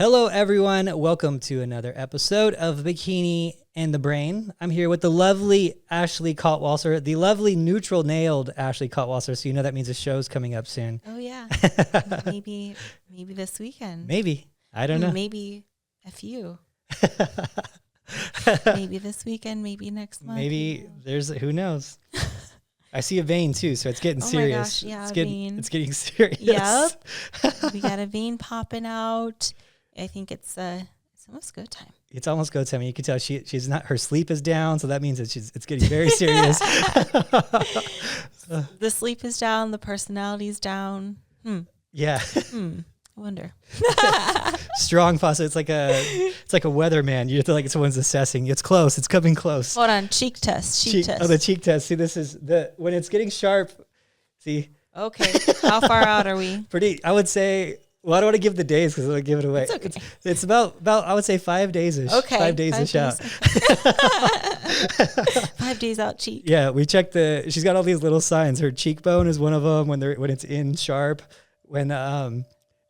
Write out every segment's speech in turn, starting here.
Hello, everyone. Welcome to another episode of Bikini and the Brain. I'm here with the lovely Ashley Kaltwasser, the lovely neutral-nailed Ashley Kaltwasser. So you know that means a show's coming up soon. Oh, yeah. maybe this weekend. Maybe. I don't know. Maybe a few. Maybe this weekend, maybe next month. Maybe there's, who knows? I see a vein too, so it's getting serious. My gosh, yeah, it's getting serious. Yep. We got a vein popping out. I think it's almost go time. It's almost go time. You can tell she's not, her sleep is down, so that means that it's getting very serious. The sleep is down, the personality is down. Yeah. I wonder. Strong faucet. It's like a weatherman. You have to, like, someone's assessing. It's close. It's coming close. Hold on. Cheek test. Oh, the cheek test. See, this is when it's getting sharp. See. Okay. How far out are we? Pretty. I would say. Well, I don't want to give the days because it'll give it away. It's okay. It's about I would say 5 days-ish. Okay. 5 days-ish out. 5 days out cheek. Yeah, we checked she's got all these little signs. Her cheekbone is one of them when it's in sharp. When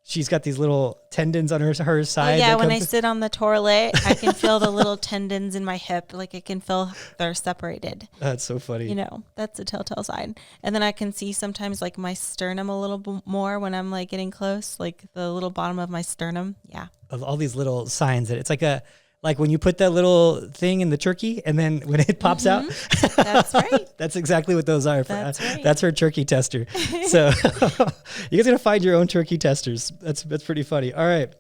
she's got these little tendons on her side. Oh, yeah, when I sit on the toilet, I can feel the little tendons in my hip. Like I can feel they're separated. That's so funny. You know, that's a telltale sign. And then I can see sometimes like my sternum a little bit more when I'm like getting close, like the little bottom of my sternum. Yeah. Of all these little signs that it's like when you put that little thing in the turkey and then when it pops out. That's right. That's exactly what those are. That's right. That's her turkey tester. So you guys got to find your own turkey testers. That's pretty funny. All right.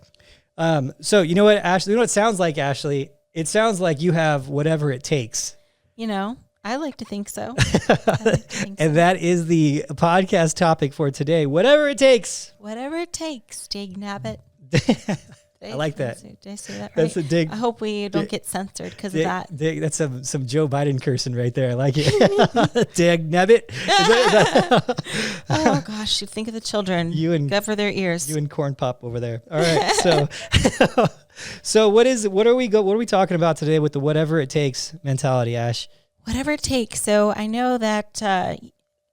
So you know what, Ashley? You know what it sounds like, Ashley? It sounds like you have whatever it takes. You know, I like to think so. And that is the podcast topic for today. Whatever it takes. Whatever it takes, Dig Nabbit. I like that. Did I say that right? That's a dig. I hope we don't get censored because of that. That's some Joe Biden cursing right there. I like it. Dig nabbit. Oh gosh, you think of the children. Cover their ears. You and Corn Pop over there. All right. So what are we talking about today with the whatever it takes mentality, Ash? Whatever it takes. So I know that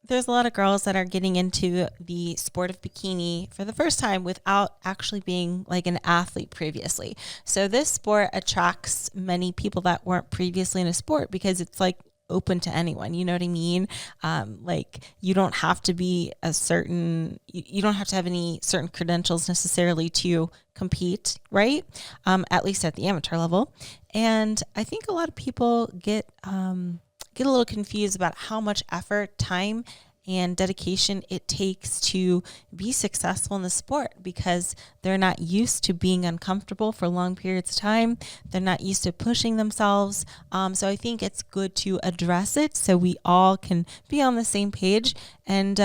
there's a lot of girls that are getting into the sport of bikini for the first time without actually being like an athlete previously. So this sport attracts many people that weren't previously in a sport because it's like open to anyone. You know what I mean? Like you don't have to be you don't have to have any certain credentials necessarily to compete, right? At least at the amateur level. And I think a lot of people get a little confused about how much effort, time, and dedication it takes to be successful in the sport because they're not used to being uncomfortable for long periods of time. They're not used to pushing themselves. So I think it's good to address it so we all can be on the same page and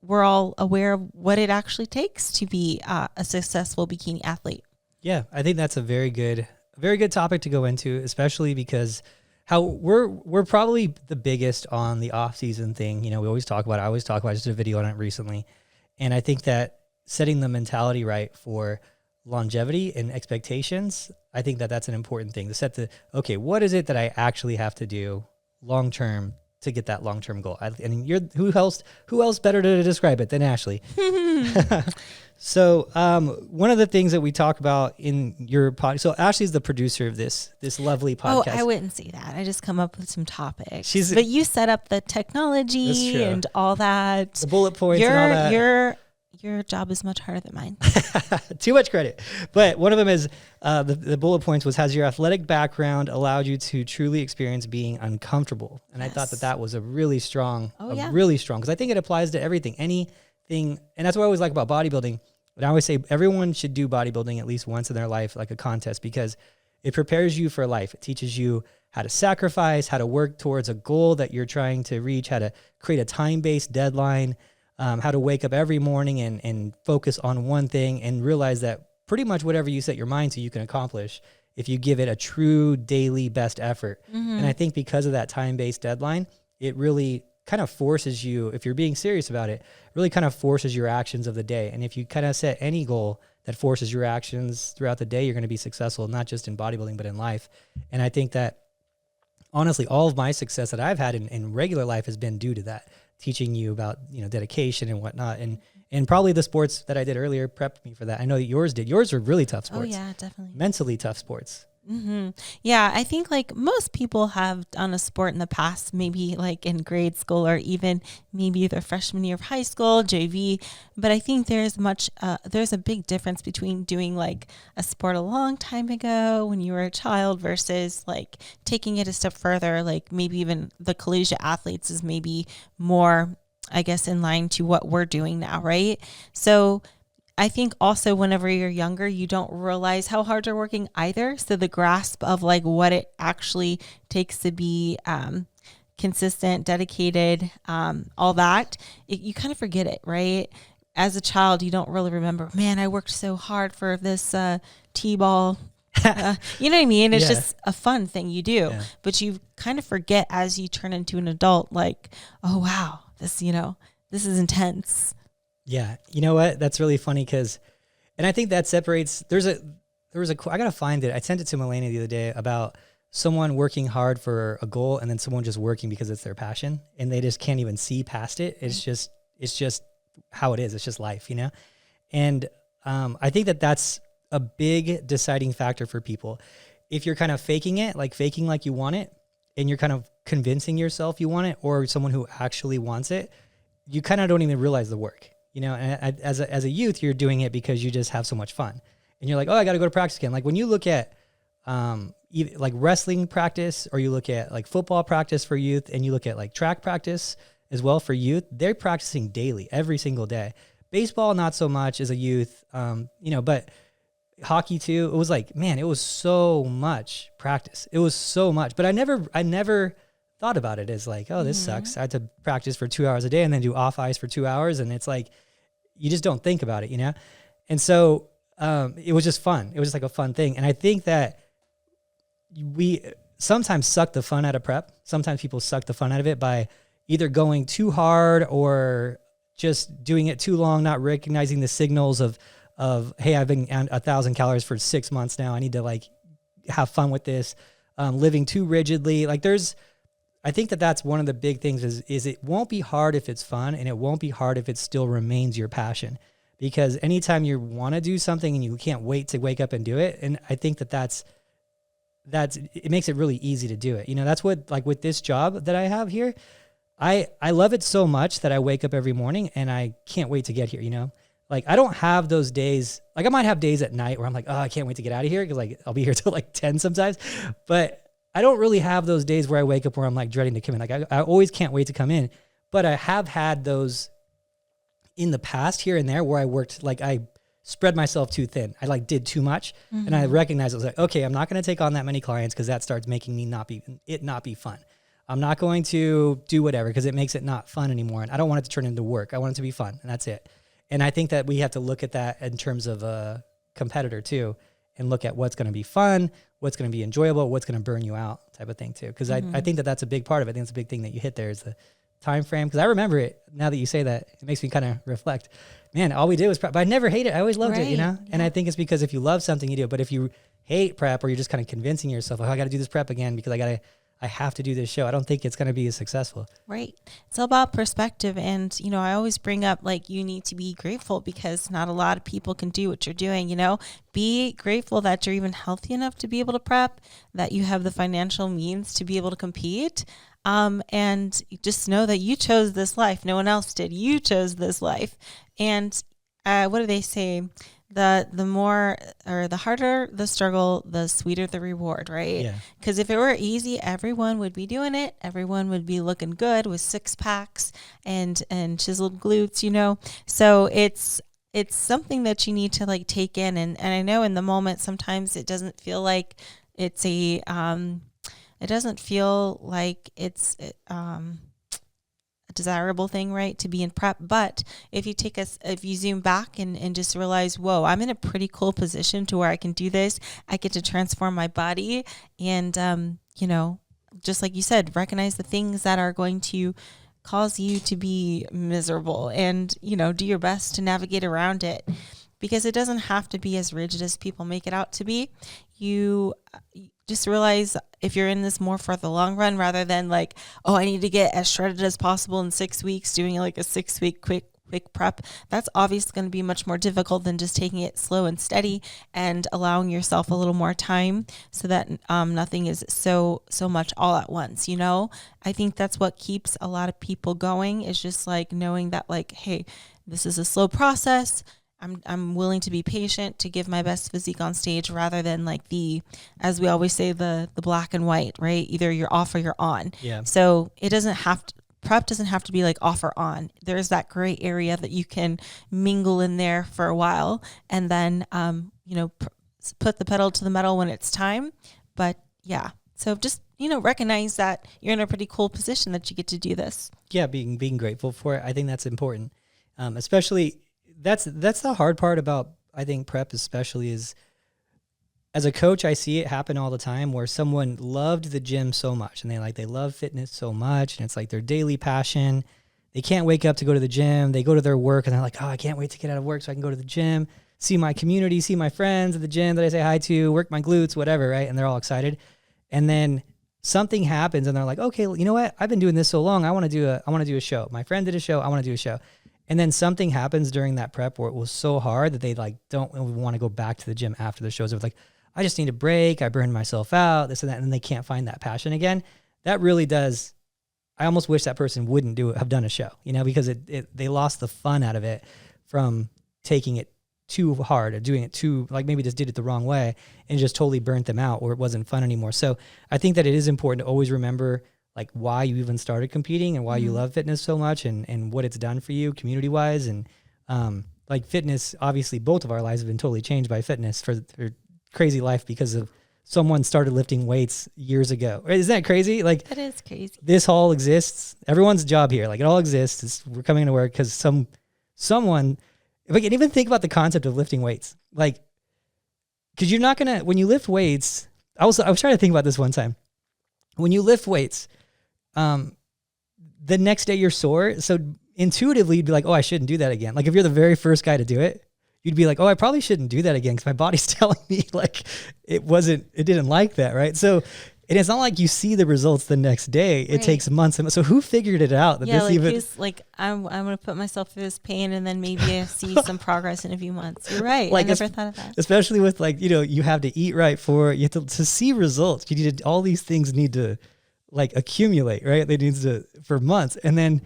we're all aware of what it actually takes to be a successful bikini athlete. Yeah, I think that's a very good topic to go into, especially because how we're probably the biggest on the off-season thing. You know, we always talk about it. I always talk about it. I just did a video on it recently. And I think that setting the mentality right for longevity and expectations, I think that that's an important thing to set what is it that I actually have to do long-term to get that long-term goal? Who else better to describe it than Ashley? So one of the things that we talk about in your podcast, so Ashley's the producer of this lovely podcast. Oh, I wouldn't say that. I just come up with some topics. But you set up the technology and all that. The bullet points and all that. Your job is much harder than mine. Too much credit. But one of them is the bullet points was, has your athletic background allowed you to truly experience being uncomfortable? And yes. I thought that was a really strong, because I think it applies to everything, anything. And that's what I always like about bodybuilding. And I always say everyone should do bodybuilding at least once in their life, like a contest, because it prepares you for life. It teaches you how to sacrifice, how to work towards a goal that you're trying to reach, how to create a time-based deadline, how to wake up every morning and focus on one thing and realize that pretty much whatever you set your mind to, you can accomplish if you give it a true daily best effort. Mm-hmm. And I think because of that time-based deadline, it really kind of forces you, if you're being serious about it, really kind of forces your actions of the day. And if you kind of set any goal that forces your actions throughout the day, you're going to be successful, not just in bodybuilding, but in life. And I think that honestly, all of my success that I've had in regular life has been due to that, teaching you about, dedication and whatnot. And And probably the sports that I did earlier prepped me for that. I know that yours did. Yours were really tough sports. Oh yeah, definitely. Mentally tough sports. Mm-hmm. Yeah, I think like most people have done a sport in the past, maybe like in grade school or even maybe their freshman year of high school, JV. But I think there's a big difference between doing like a sport a long time ago when you were a child versus like taking it a step further. Like maybe even the collegiate athletes is maybe more, I guess, in line to what we're doing now, right? So I think also whenever you're younger, you don't realize how hard you're working either. So the grasp of like what it actually takes to be consistent, dedicated, all that, you kind of forget it, right? As a child, you don't really remember, man, I worked so hard for this T-ball. You know what I mean? It's just a fun thing you do, but you kind of forget as you turn into an adult, like, oh, wow, this is intense. Yeah. You know what? That's really funny because, and I think that separates, I got to find it. I sent it to Melania the other day about someone working hard for a goal and then someone just working because it's their passion and they just can't even see past it. It's just how it is. It's just life, you know? And I think that that's a big deciding factor for people. If you're kind of faking like you want it and you're kind of convincing yourself you want it, or someone who actually wants it, you kind of don't even realize the work. You know, and as a youth, you're doing it because you just have so much fun. And you're like, oh, I got to go to practice again. Like when you look at like wrestling practice, or you look at like football practice for youth, and you look at like track practice as well for youth, they're practicing daily, every single day. Baseball, not so much as a youth, but hockey too. It was like, man, it was so much practice. It was so much. But I never thought about it as like, oh, this sucks. I had to practice for 2 hours a day and then do off ice for 2 hours. And it's like, you just don't think about it, you know? And so it was just fun. It was just like a fun thing. And I think that we sometimes suck the fun out of prep. Sometimes people suck the fun out of it by either going too hard or just doing it too long, not recognizing the signals of, hey, I've been on 1,000 calories for 6 months now. I need to like have fun with this. Living too rigidly. Like I think that that's one of the big things is it won't be hard if it's fun, and it won't be hard if it still remains your passion. Because anytime you want to do something and you can't wait to wake up and do it, and I think that's it makes it really easy to do it. You know, that's what, like with this job that I have here, I love it so much that I wake up every morning and I can't wait to get here, you know? Like I don't have those days, like I might have days at night where I'm like, oh, I can't wait to get out of here because like I'll be here till like 10 sometimes, but I don't really have those days where I wake up where I'm like dreading to come in. Like I always can't wait to come in, but I have had those in the past here and there where I worked, like I spread myself too thin. I like did too much, and I recognized, I was like, okay, I'm not going to take on that many clients because that starts making me not be fun. I'm not going to do whatever because it makes it not fun anymore. And I don't want it to turn into work. I want it to be fun, and that's it. And I think that we have to look at that in terms of a competitor too, and look at what's going to be fun, what's going to be enjoyable, what's going to burn you out type of thing too. Because I think that that's a big part of it. I think it's a big thing that you hit there is the time frame. Because I remember it, now that you say that, it makes me kind of reflect. Man, all we did was prep. But I never hated it. I always loved it, you know? Yeah. And I think it's because if you love something, you do it. But if you hate prep, or you're just kind of convincing yourself, oh, I got to do this prep again because I have to do this show, I don't think it's going to be as successful. Right. It's all about perspective. And, you know, I always bring up, like, you need to be grateful because not a lot of people can do what you're doing, you know. Be grateful that you're even healthy enough to be able to prep, that you have the financial means to be able to compete. And just know that you chose this life. No one else did. You chose this life. And what do they say? The more, or the harder the struggle, the sweeter the reward, right? Yeah. Because if it were easy, everyone would be doing it. Everyone would be looking good with 6-packs and chiseled glutes, you know? So it's something that you need to like take in. And I know in the moment, sometimes it doesn't feel like it's a desirable thing, right, to be in prep. But if you zoom back and just realize, whoa, I'm in a pretty cool position to where I can do this. I get to transform my body and, you know, just like you said, recognize the things that are going to cause you to be miserable and, you know, do your best to navigate around it, because it doesn't have to be as rigid as people make it out to be. You just realize if you're in this more for the long run rather than like, oh, I need to get as shredded as possible in 6 weeks, doing like a 6-week quick quick prep, that's obviously going to be much more difficult than just taking it slow and steady and allowing yourself a little more time so that nothing is so much all at once. You know, I think that's what keeps a lot of people going, is just like knowing that, like, hey, this is a slow process. I'm willing to be patient to give my best physique on stage, rather than like as we always say, the black and white, right? Either you're off or you're on. Yeah. So prep doesn't have to be like off or on. There's that gray area that you can mingle in there for a while, and then, put the pedal to the metal when it's time. But yeah, so just, recognize that you're in a pretty cool position that you get to do this. Yeah. Being grateful for it. I think that's important. Especially that's the hard part about, I think, prep especially, is as a coach, I see it happen all the time where someone loved the gym so much and they love fitness so much, and it's like their daily passion. They can't wake up to go to the gym. They go to their work and they're like, oh, I can't wait to get out of work so I can go to the gym, see my community, see my friends at the gym that I say hi to, work my glutes, whatever, right? And they're all excited. And then something happens and they're like, okay, well, you know what? I've been doing this so long. I want to do a show. My friend did a show. I want to do a show. And then something happens during that prep where it was so hard that they like don't want to go back to the gym after the shows. It was like, I just need a break. I burned myself out, this and that. And then they can't find that passion again. That really does. I almost wish that person wouldn't have done a show, because they lost the fun out of it from taking it too hard or doing it too, like maybe just did it the wrong way and just totally burnt them out, or it wasn't fun anymore. So I think that it is important to always remember like why you even started competing and why you love fitness so much, and what it's done for you community wise. And like fitness, obviously both of our lives have been totally changed by fitness for crazy life because of someone started lifting weights years ago. Isn't that crazy? Like, that is crazy. This all exists. Everyone's job here, like it all exists. We're coming to work because someone, if I can even think about the concept of lifting weights, like, cause you're not going to, when you lift weights, I was trying to think about this one time. When you lift weights, the next day you're sore. So intuitively you'd be like, oh, I shouldn't do that again. Like if you're the very first guy to do it, you'd be like, oh, I probably shouldn't do that again because my body's telling me like it didn't like that, right? So, and it's not like you see the results the next day. It takes months. So who figured it out? Who's like, I'm going to put myself through this pain and then maybe I see some progress in a few months. You're right. Like, I never thought of that. Especially with like, you have to eat right for it. You have to see results. All these things need to like accumulate, right? They need to for months. And then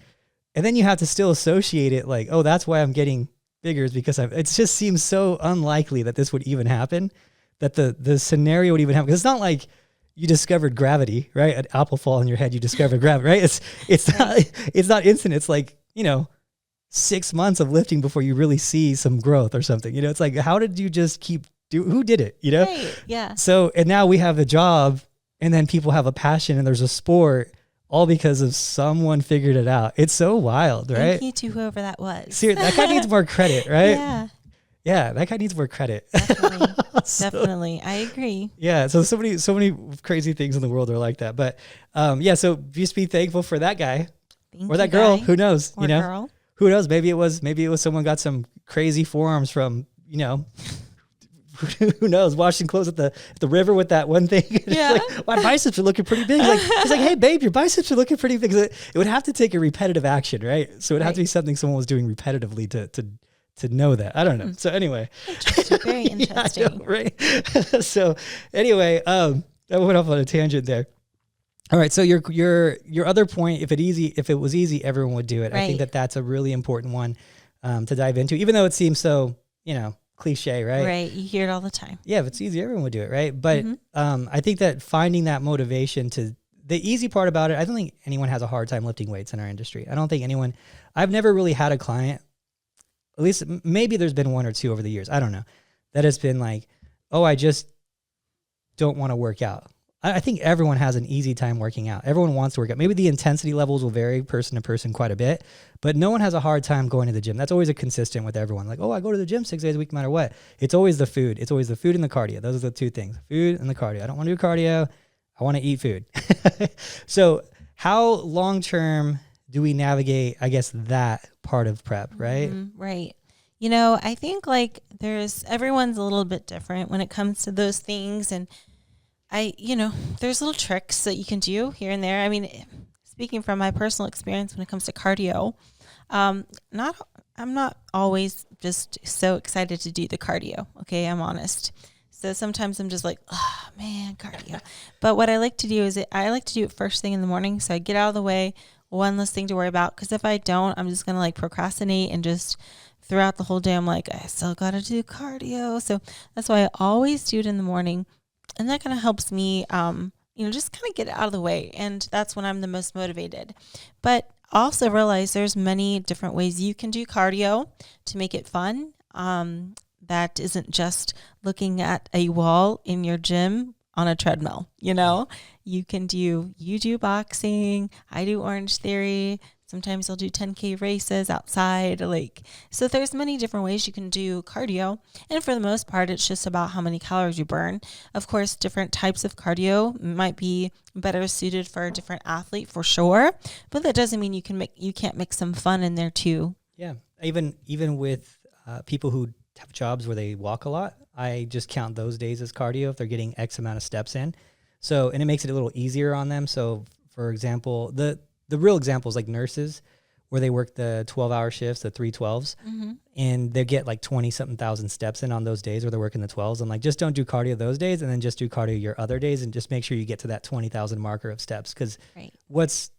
you have to still associate it like, oh, that's why I'm getting bigger, is because it just seems so unlikely that this would even happen, that the scenario would even happen. Because it's not like you discovered gravity, right? An apple fall on your head, you discovered gravity, right? It's not instant. It's like, 6 months of lifting before you really see some growth or something. It's like, how did you just who did it? Right, yeah. So, and now we have a job, and then people have a passion, and there's a sport, all because of someone figured it out. It's so wild, right? Thank you to whoever that was. Seriously, that guy needs more credit, right? Yeah. Yeah, that guy needs more credit. Definitely. Definitely. I agree. Yeah. So many crazy things in the world are like that. But so just be thankful for that guy or that girl. Who knows? Or girl. Who knows? Maybe it was someone got some crazy forearms from, who knows, washing clothes at the river with that one thing. Yeah. Like, my biceps are looking pretty big. He's like, hey babe, your biceps are looking pretty big. It would have to take a repetitive action, right? So it would have to be something someone was doing repetitively to know that. I don't know. So anyway. Interesting. Very interesting. Yeah, I know, right? So anyway, I went off on a tangent there. All right. So your other point, if it was easy, everyone would do it. Right. I think that's a really important one to dive into, even though it seems so, cliche, right? Right. You hear it all the time. Yeah. If it's easy, everyone would do it. Right. But I think that finding that motivation the easy part about it, I don't think anyone has a hard time lifting weights in our industry. I don't think I've never really had a client, at least maybe there's been one or two over the years, I don't know, that has been like, oh, I just don't want to work out. I think everyone has an easy time working out. Everyone wants to work out. Maybe the intensity levels will vary person to person quite a bit, but no one has a hard time going to the gym. That's always a consistent with everyone. Like, oh, I go to the gym 6 days a week no matter what. It's always the food. It's always the food and the cardio. Those are the two things, food and the cardio. I don't want to do cardio. I want to eat food. So how long-term do we navigate, I guess, that part of prep, right? Right. I think like everyone's a little bit different when it comes to those things. And there's little tricks that you can do here and there. I mean, speaking from my personal experience when it comes to cardio, I I'm not always just so excited to do the cardio. Okay, I'm honest. So sometimes I'm just like, oh man, cardio. But what I like to do is I like to do it first thing in the morning. So I get out of the way, one less thing to worry about. Because if I don't, I'm just going to like procrastinate and just throughout the whole day, I'm like, I still got to do cardio. So that's why I always do it in the morning. And that kind of helps me, just kind of get it out of the way. And that's when I'm the most motivated. But also realize there's many different ways you can do cardio to make it fun. That isn't just looking at a wall in your gym on a treadmill. You do boxing. I do Orange Theory. Sometimes I'll do 10K races outside. So there's many different ways you can do cardio. And for the most part, it's just about how many calories you burn. Of course, different types of cardio might be better suited for a different athlete for sure. But that doesn't mean you can't mix some fun in there too. Yeah. Even with people who have jobs where they walk a lot, I just count those days as cardio if they're getting X amount of steps in. So, and it makes it a little easier on them. So for example, the real example is like nurses where they work the 12-hour shifts, the 312s, and they get like 20-something thousand steps in on those days where they're working the 12s. I'm like, just don't do cardio those days and then just do cardio your other days and just make sure you get to that 20,000 marker of steps. Because what's,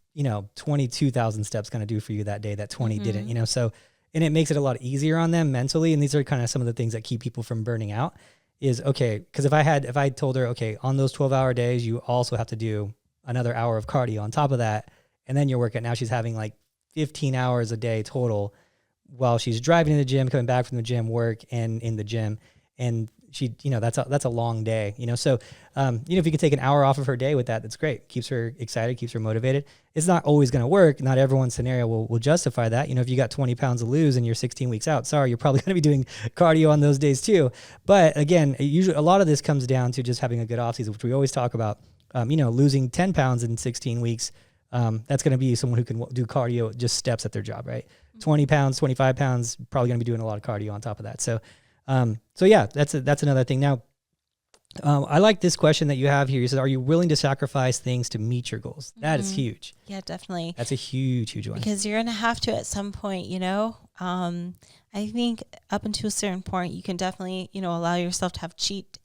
22,000 steps going to do for you that day that 20 didn't, so, and it makes it a lot easier on them mentally. And these are kind of some of the things that keep people from burning out is, okay, because if I told her, okay, on those 12-hour days, you also have to do another hour of cardio on top of that, and then you're working. Now she's having like 15 hours a day total while she's driving to the gym, coming back from the gym, work, and in the gym. And she, that's a long day, So, if you could take an hour off of her day with that, that's great. Keeps her excited, keeps her motivated. It's not always going to work. Not everyone's scenario will justify that. If you got 20 pounds to lose and you're 16 weeks out, sorry, you're probably going to be doing cardio on those days too. But again, usually a lot of this comes down to just having a good off season, which we always talk about. Losing 10 pounds in 16 weeks. That's going to be someone who can do cardio, just steps at their job, right? 20 pounds, 25 pounds, probably going to be doing a lot of cardio on top of that. So yeah, that's another thing. Now, I like this question that you have here. You said, are you willing to sacrifice things to meet your goals? That is huge. Yeah, definitely. That's a huge one. Because you're going to have to at some point, I think up until a certain point, you can definitely, allow yourself to have cheat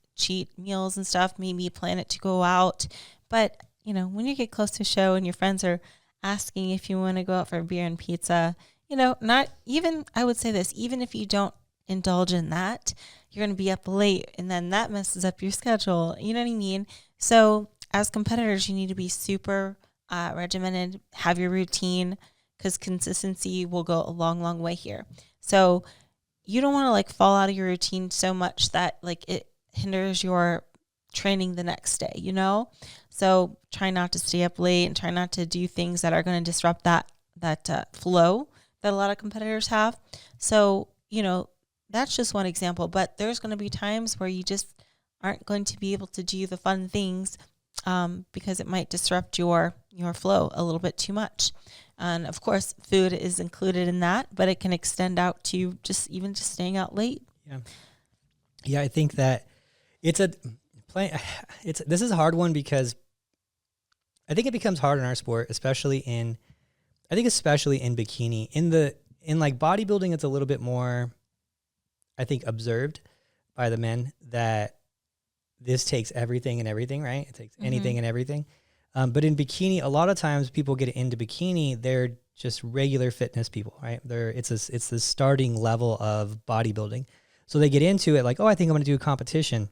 meals and stuff, maybe plan it to go out. But, when you get close to a show and your friends are asking if you want to go out for a beer and pizza, not even, I would say this, even if you don't indulge in that, you're going to be up late and then that messes up your schedule. You know what I mean? So as competitors, you need to be super regimented, have your routine, because consistency will go a long, long way here. So you don't want to fall out of your routine so much that it hinders your training the next day, So try not to stay up late and try not to do things that are going to disrupt that flow that a lot of competitors have. So, that's just one example, but there's going to be times where you just aren't going to be able to do the fun things because it might disrupt your flow a little bit too much. And of course, food is included in that, but it can extend out to just staying out late. Yeah, I think that this is a hard one because I think it becomes hard in our sport, especially in bikini. In bodybuilding, it's a little bit more, I think, observed by the men that this takes everything and everything, right? It takes anything and everything. But in bikini, a lot of times people get into bikini, they're just regular fitness people, right? It's the starting level of bodybuilding. So they get into it like, oh, I think I'm going to do a competition.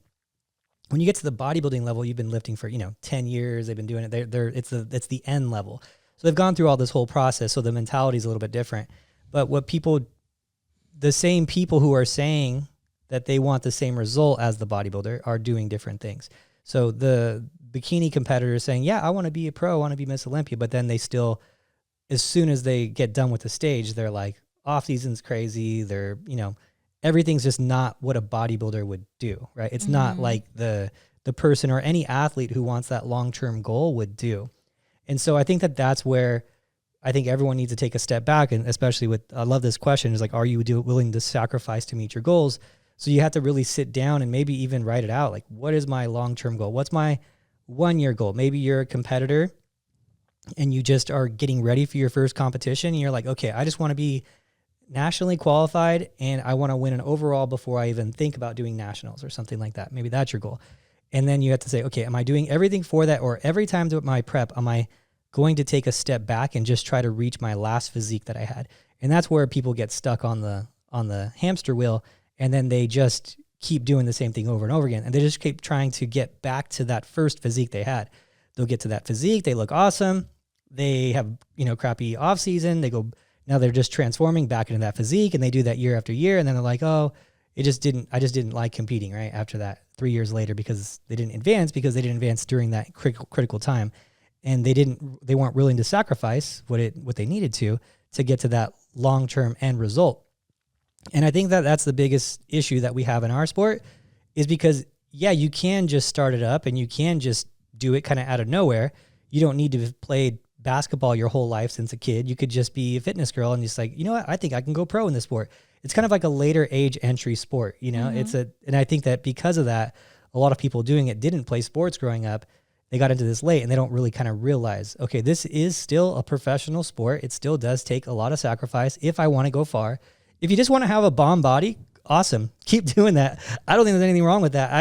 When you get to the bodybuilding level, you've been lifting for 10 years. They've been doing it. It's the end level. So they've gone through all this whole process. So the mentality is a little bit different. But the same people who are saying that they want the same result as the bodybuilder are doing different things. So the bikini competitor is saying, yeah, I want to be a pro, I want to be Miss Olympia. But then they still, as soon as they get done with the stage, they're like, off season's crazy. They're, everything's just not what a bodybuilder would do, right? It's not like the person or any athlete who wants that long-term goal would do. And so I think that's where I think everyone needs to take a step back, and especially I love this question, is like, are you willing to sacrifice to meet your goals? So you have to really sit down and maybe even write it out. Like, what is my long-term goal? What's my 1-year goal? Maybe you're a competitor and you just are getting ready for your first competition and you're like, okay, I just want to be nationally qualified and I want to win an overall before I even think about doing nationals or something like that. Maybe that's your goal. And then you have to say, okay, am I doing everything for that? Or every time to my prep, am I going to take a step back and just try to reach my last physique that I had? And that's where people get stuck on the hamster wheel. And then they just keep doing the same thing over and over again. And they just keep trying to get back to that first physique they had. They'll get to that physique. They look awesome. They have, crappy off season. Now they're just transforming back into that physique, and they do that year after year. And then they're like, oh, I just didn't like competing right after that 3 years later because they didn't advance during that critical time. And they weren't willing to sacrifice what they needed to get to that long-term end result. And I think that that's the biggest issue that we have in our sport is because, yeah, you can just start it up and you can just do it kind of out of nowhere. You don't need to have played basketball your whole life since a kid. You could just be a fitness girl and just like, you know what, I think I can go pro in this sport. It's kind of like a later age entry sport, Mm-hmm. And I think that because of that, a lot of people doing it didn't play sports growing up. They got into this late and they don't really kind of realize, okay, this is still a professional sport. It still does take a lot of sacrifice if I want to go far. If you just want to have a bomb body, awesome. Keep doing that. I don't think there's anything wrong with that.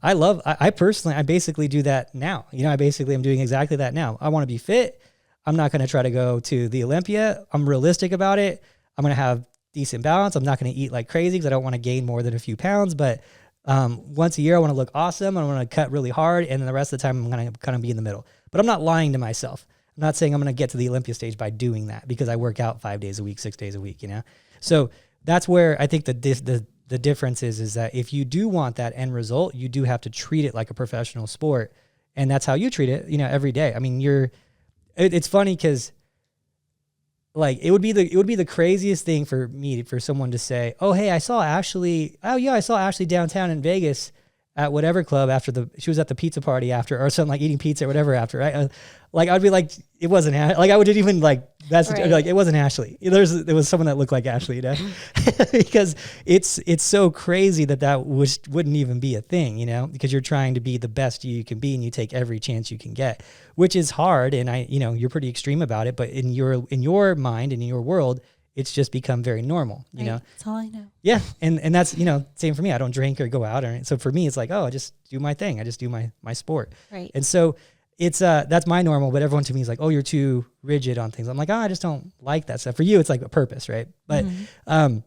I personally basically do that now. I basically am doing exactly that now. I want to be fit. I'm not going to try to go to the Olympia. I'm realistic about it. I'm going to have decent balance. I'm not going to eat like crazy because I don't want to gain more than a few pounds. But once a year, I want to look awesome. I want to cut really hard. And then the rest of the time, I'm going to kind of be in the middle. But I'm not lying to myself. I'm not saying I'm going to get to the Olympia stage by doing that because I work out 5 days a week, 6 days a week, So that's where I think the difference is that if you do want that end result, you do have to treat it like a professional sport. And that's how you treat it, every day. I mean, it's funny because like it would be the craziest thing for someone to say, oh, hey, I saw Ashley downtown in Vegas at whatever club after she was at the pizza party after, or something, like eating pizza or whatever after, right? Like I'd be like, it wasn't, like I wouldn't even like message, right. Like it wasn't Ashley. There was someone that looked like Ashley, because it's so crazy that wouldn't even be a thing, because you're trying to be the best you can be and you take every chance you can get, which is hard. And you're pretty extreme about it, but in your mind and in your world, it's just become very normal, right. That's all I know. Yeah. And that's, same for me. I don't drink or go out. So for me, it's like, oh, I just do my thing. I just do my sport. Right. And so it's, that's my normal, but everyone to me is like, oh, you're too rigid on things. I'm like, oh, I just don't like that stuff. For you, it's like a purpose. Right. But, mm-hmm.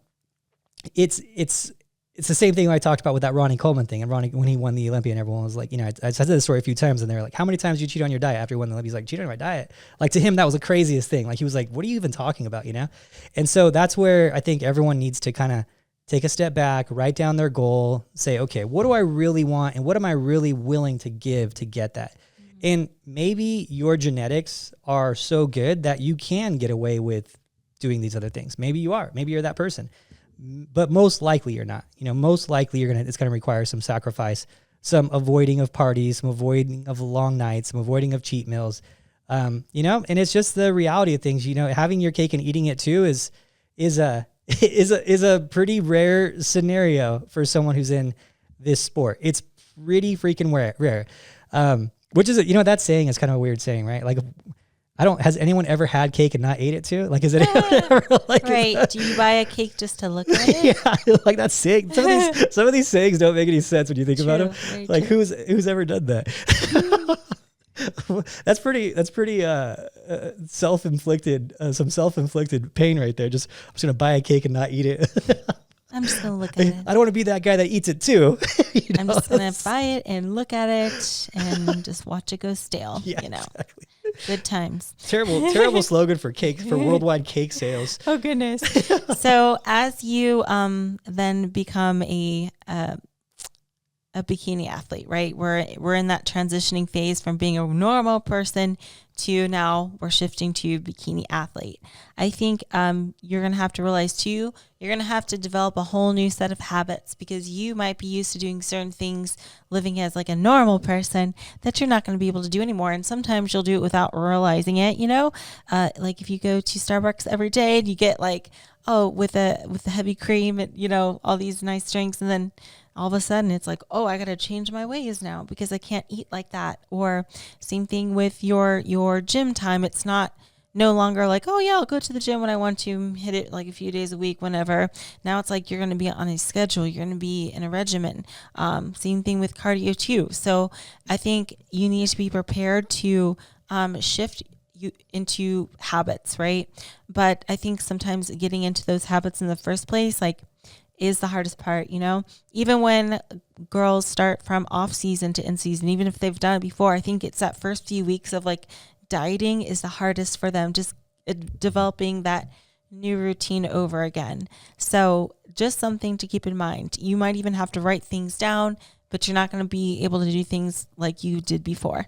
It's the same thing I talked about with that Ronnie Coleman thing. And Ronnie, when he won the Olympia, and everyone was like, I said this story a few times, and they were like, how many times did you cheat on your diet after he won the Olympia? He's like, cheat on my diet. Like to him, that was the craziest thing. Like he was like, what are you even talking about? And so that's where I think everyone needs to kind of take a step back, write down their goal, say, okay, what do I really want? And what am I really willing to give to get that? Mm-hmm. And maybe your genetics are so good that you can get away with doing these other things. Maybe you are. Maybe you're that person. But most likely you're not. Most likely it's going to require some sacrifice, some avoiding of parties, some avoiding of long nights, some avoiding of cheat meals. And it's just the reality of things. Having your cake and eating it too is a pretty rare scenario for someone who's in this sport. It's pretty freaking rare. Which is that saying is kind of a weird saying, right? Like, has anyone ever had cake and not ate it too? Like, is anyone ever like, right? Do you buy a cake just to look at it? Yeah, like that's saying. Some of these sayings don't make any sense when you think about them. Like, true. who's ever done that? That's pretty self-inflicted, some self-inflicted pain right there. I'm just gonna buy a cake and not eat it. I'm just gonna look at it. I don't want to be that guy that eats it too. I'm just gonna buy it and look at it and just watch it go stale. Yeah, exactly. Good times. Terrible slogan for worldwide cake sales. Oh goodness. So as you then become a bikini athlete, right? We're in that transitioning phase from being a normal person to now we're shifting to bikini athlete. I think you're going to have to realize too, you're going to have to develop a whole new set of habits because you might be used to doing certain things living as like a normal person that you're not going to be able to do anymore. And sometimes you'll do it without realizing it, like if you go to Starbucks every day and you get like, with the heavy cream and, all these nice drinks. And then all of a sudden it's like, I got to change my ways now because I can't eat like that. Or same thing with your gym time. It's not no longer like, oh yeah, I'll go to the gym when I want to, hit it like a few days a week, whenever. Now it's like you're going to be on a schedule. You're going to be in a regimen. Same thing with cardio too. So I think you need to be prepared to shift you into habits, right? But I think sometimes getting into those habits in the first place, like, is the hardest part, even when girls start from off season to in season, even if they've done it before, I think it's that first few weeks of like dieting is the hardest for them, just developing that new routine over again. So just something to keep in mind. You might even have to write things down, but you're not going to be able to do things like you did before.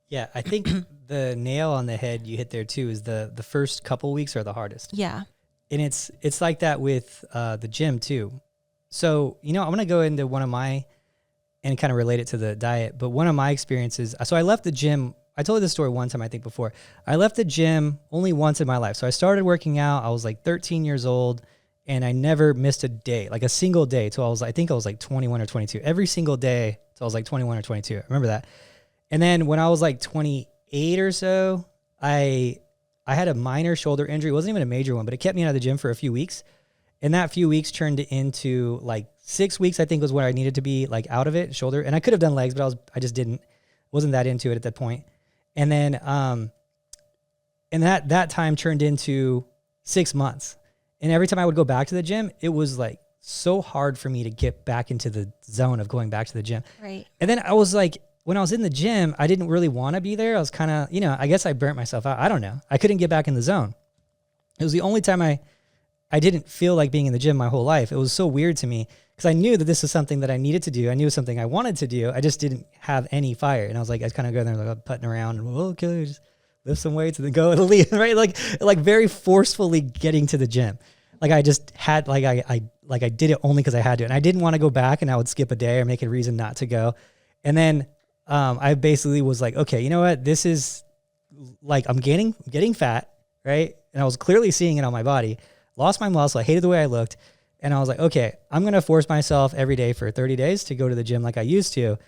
Yeah, I think the nail on the head you hit there too is the first couple weeks are the hardest. Yeah. And it's like that with the gym too. So, I'm going to go into one of my, and kind of relate it to the diet, but one of my experiences, so I left the gym. I told you this story one time, I think before. I left the gym only once in my life. So I started working out. I was like 13 years old and I never missed a day, like a single day till I think I was like 21 or 22. Every single day till I was like 21 or 22. I remember that. And then when I was like 28 or so, I had a minor shoulder injury. It wasn't even a major one, but it kept me out of the gym for a few weeks. And that few weeks turned into like 6 weeks, I think was where I needed to be like out of it, shoulder. And I could have done legs, but I just wasn't that into it at that point. And then, and that time turned into 6 months. And every time I would go back to the gym, it was like so hard for me to get back into the zone of going back to the gym. Right. And then I was like, when I was in the gym, I didn't really want to be there. I was kind of, I guess I burnt myself out. I don't know. I couldn't get back in the zone. It was the only time I didn't feel like being in the gym my whole life. It was so weird to me because I knew that this was something that I needed to do. I knew it was something I wanted to do. I just didn't have any fire. And I was like, I kind of go there like putting around and, well, okay, just lift some weights and then go and leave, right? Like very forcefully getting to the gym. Like I just had, like I did it only because I had to. And I didn't want to go back and I would skip a day or make a reason not to go. And then I basically was like, okay, you know what? This is like, I'm getting fat, right? And I was clearly seeing it on my body. Lost my muscle. I hated the way I looked. And I was like, okay, I'm going to force myself every day for 30 days to go to the gym like I used to.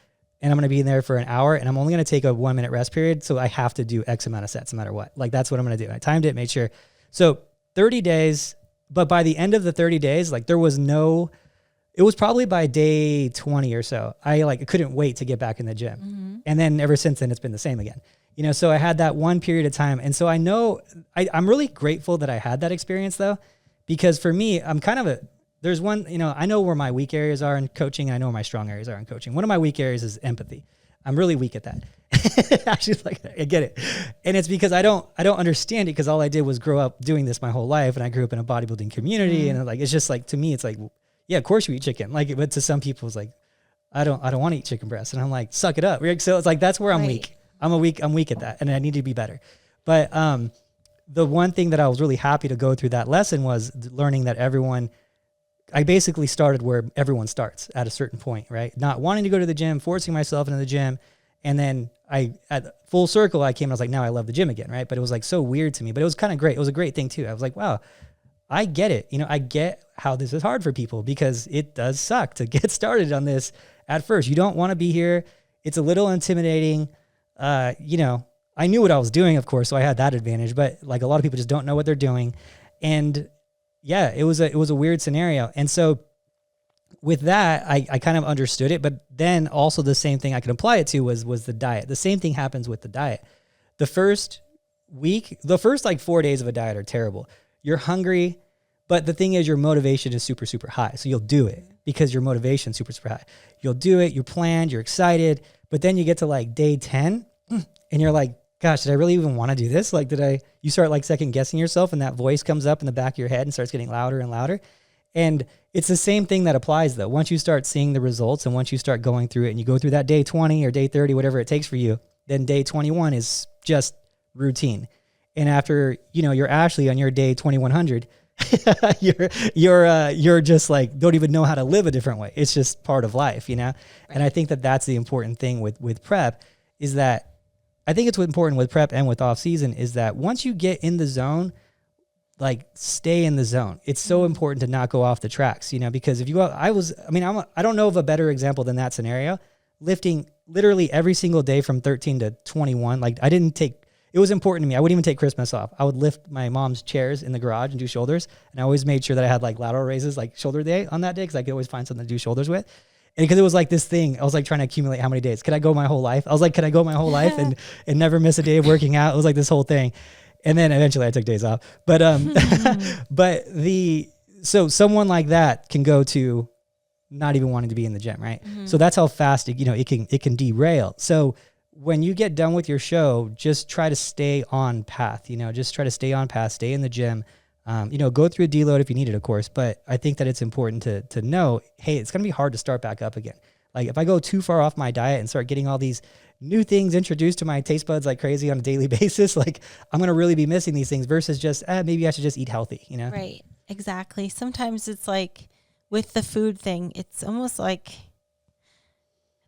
And I'm going to be in there for an hour and I'm only going to take a 1 minute rest period. So I have to do X amount of sets no matter what. Like that's what I'm going to do. I timed it, made sure. So 30 days, but by the end of the 30 days, like it was probably by day 20 or so. I couldn't wait to get back in the gym. Mm-hmm. And then ever since then, it's been the same again. So I had that one period of time. And so I know I'm really grateful that I had that experience though, because for me, I'm kind of there's one, I know where my weak areas are in coaching. And I know where my strong areas are in coaching. One of my weak areas is empathy. I'm really weak at that. Actually, I get it. And it's because I don't understand it because all I did was grow up doing this my whole life. And I grew up in a bodybuilding community. Mm. And it's just like, to me, it's like, yeah, of course you eat chicken. But to some people it's like, I don't want to eat chicken breast. And I'm like, suck it up. So it's like, that's where I'm weak. I'm weak at that. And I need to be better. But the one thing that I was really happy to go through that lesson was learning that I basically started where everyone starts at a certain point, right? Not wanting to go to the gym, forcing myself into the gym. And then at full circle, I came and I was like, now I love the gym again, right? But it was like so weird to me, but it was kind of great. It was a great thing too. I was like, wow, I get it. I get how this is hard for people because it does suck to get started on this at first. You don't want to be here. It's a little intimidating. I knew what I was doing, of course, so I had that advantage, but like a lot of people just don't know what they're doing. And yeah, it was a weird scenario. And so with that, I kind of understood it, but then also the same thing I could apply it to was the diet. The same thing happens with the diet. The first 4 days of a diet are terrible. You're hungry, but the thing is your motivation is super, super high. So you'll do it because your motivation is super, super high. You'll do it, you're planned, you're excited, but then you get to like day 10 and you're like, gosh, did I really even want to do this? Like, you start like second guessing yourself and that voice comes up in the back of your head and starts getting louder and louder. And it's the same thing that applies though. Once you start seeing the results and once you start going through it and you go through that day 20 or day 30, whatever it takes for you, then day 21 is just routine. And after, you're Ashley on your day 2100, you're just like, don't even know how to live a different way. It's just part of life, Right. And I think that that's the important thing with prep is that I think it's important with prep and with off season is that once you get in the zone, like stay in the zone. It's so important to not go off the tracks, because if you go, I don't know of a better example than that scenario. Lifting literally every single day from 13 to 21. Like I didn't take, it was important to me. I wouldn't even take Christmas off. I would lift my mom's chairs in the garage and do shoulders. And I always made sure that I had like lateral raises, like shoulder day on that day, because I could always find something to do shoulders with. And because it was like this thing, I was like trying to accumulate how many days. Could I go my whole life? I was like, could I go my whole life and never miss a day of working out? It was like this whole thing. And then eventually I took days off. But so someone like that can go to not even wanting to be in the gym, right? Mm-hmm. So that's how fast it can derail. So when you get done with your show, just try to stay on path. Just try to stay on path, stay in the gym. Go through a deload if you need it, of course. But I think that it's important to know, hey, it's going to be hard to start back up again. Like if I go too far off my diet and start getting all these new things introduced to my taste buds like crazy on a daily basis, like I'm going to really be missing these things versus just maybe I should just eat healthy, Right. Exactly. Sometimes it's like with the food thing, it's almost like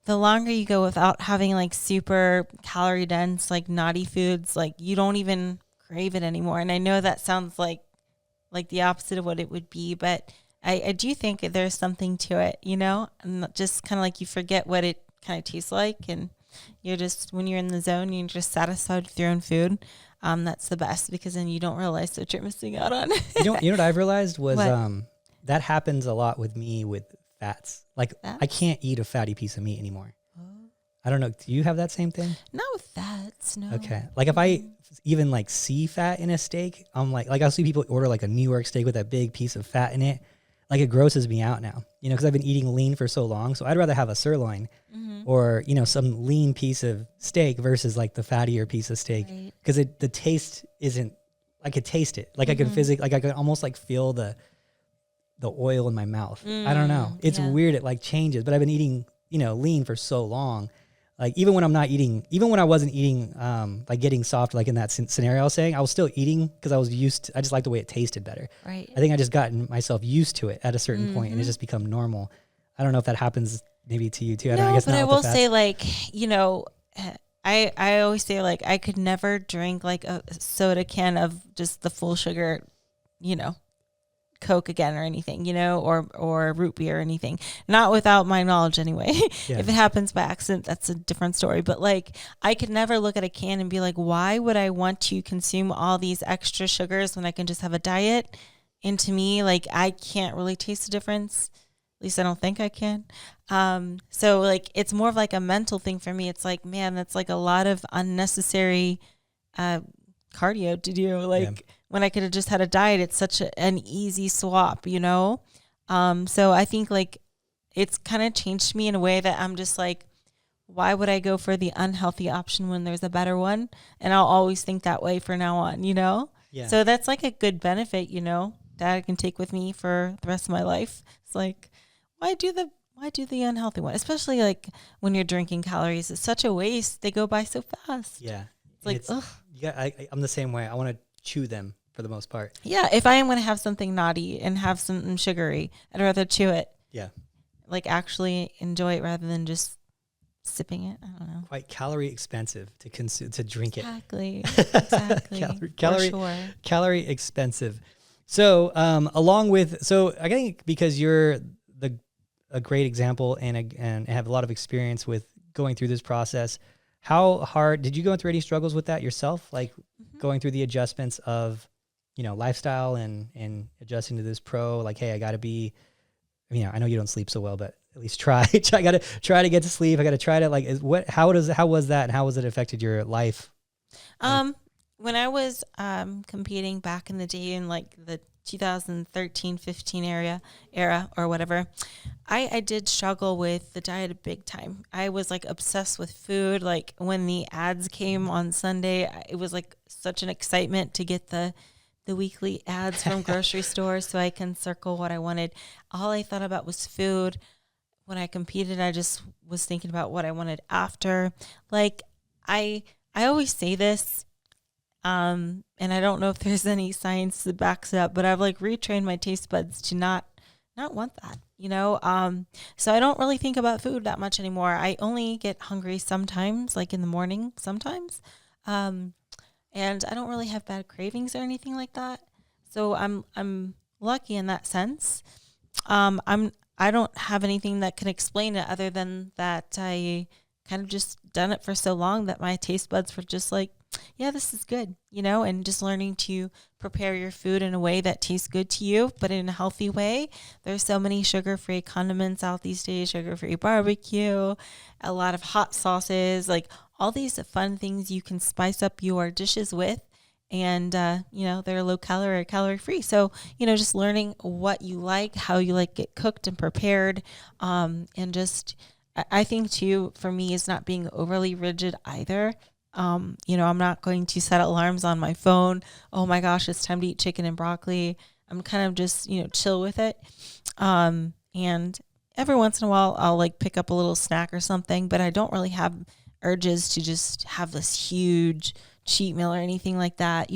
the longer you go without having like super calorie dense, like naughty foods, like you don't even crave it anymore. And I know that sounds like the opposite of what it would be, but I do think there's something to it, and just kind of like you forget what it kind of tastes like. And you're just, when you're in the zone, you're just satisfied with your own food. That's the best because then you don't realize what you're missing out on. You know what I've realized was that happens a lot with me with fats. Like I can't eat a fatty piece of meat anymore. I don't know. Do you have that same thing? Not with fats, no. Okay. Like if I even like see fat in a steak, I'm like I'll see people order like a New York steak with that big piece of fat in it. Like it grosses me out now, because I've been eating lean for so long. So I'd rather have a sirloin or, some lean piece of steak versus like the fattier piece of steak. Because the taste isn't, I could taste it. Like I can I could almost like feel the oil in my mouth. I don't know. It's weird. It like changes, but I've been eating, lean for so long. Like even when I'm not eating, even when I wasn't eating, like getting soft, like in that scenario I was saying, I was still eating because I just liked the way it tasted better. Right. I think I just gotten myself used to it at a certain point and it's just become normal. I don't know if that happens maybe to you too. I guess but I will say like, I always say like I could never drink like a soda can of just the full sugar, Coke again or anything, or root beer or anything. Not without my knowledge anyway. Yeah. If it happens by accident, that's a different story. But like I could never look at a can and be like, why would I want to consume all these extra sugars when I can just have a diet? And to me, like I can't really taste the difference. At least I don't think I can. So like it's more of like a mental thing for me. It's like, man, that's like a lot of unnecessary cardio to do. Like when I could have just had a diet, it's such an easy swap, So I think like it's kind of changed me in a way that I'm just like, why would I go for the unhealthy option when there's a better one? And I'll always think that way from now on, Yeah. So that's like a good benefit, that I can take with me for the rest of my life. It's like, why do the unhealthy one? Especially like when you're drinking calories, it's such a waste. They go by so fast. Yeah. It's like, ugh. I'm the same way. I want to chew them for the most part. Yeah. If I am going to have something naughty and have something sugary, I'd rather chew it. Yeah. Like actually enjoy it rather than just sipping it. I don't know. Quite calorie expensive to consume, to drink it. Exactly. Calorie expensive. So, I think because you're a great example and have a lot of experience with going through this process, how hard did you go through any struggles with that yourself? Like going through the adjustments of, lifestyle and adjusting to this like, hey, I got to be, I know you don't sleep so well, but at least try. I got to try to get to sleep. I got to try to how was that and how was it affected your life? When I was competing back in the day in like the 2013-15 era or whatever, I did struggle with the diet big time. I was like obsessed with food. Like when the ads came on Sunday, it was like such an excitement to get the weekly ads from grocery stores so I can circle what I wanted. All I thought about was food. When I competed, I just was thinking about what I wanted after. Like I always say this, and I don't know if there's any science that backs it up, but I've like retrained my taste buds to not want that, so I don't really think about food that much anymore. I only get hungry sometimes, like in the morning sometimes. And I don't really have bad cravings or anything like that. So I'm lucky in that sense. I don't have anything that can explain it other than that I kind of just done it for so long that my taste buds were just like, yeah, this is good, and just learning to prepare your food in a way that tastes good to you, but in a healthy way. There's so many sugar-free condiments out these days, sugar-free barbecue, a lot of hot sauces, like all these fun things you can spice up your dishes with. And, they're low calorie or calorie free. So, just learning what you like, how you like it cooked and prepared. And just, I think too, for me, is not being overly rigid either. I'm not going to set alarms on my phone. Oh my gosh, it's time to eat chicken and broccoli. I'm kind of just, chill with it. And every once in a while, I'll like pick up a little snack or something, but I don't really have urges to just have this huge cheat meal or anything like that.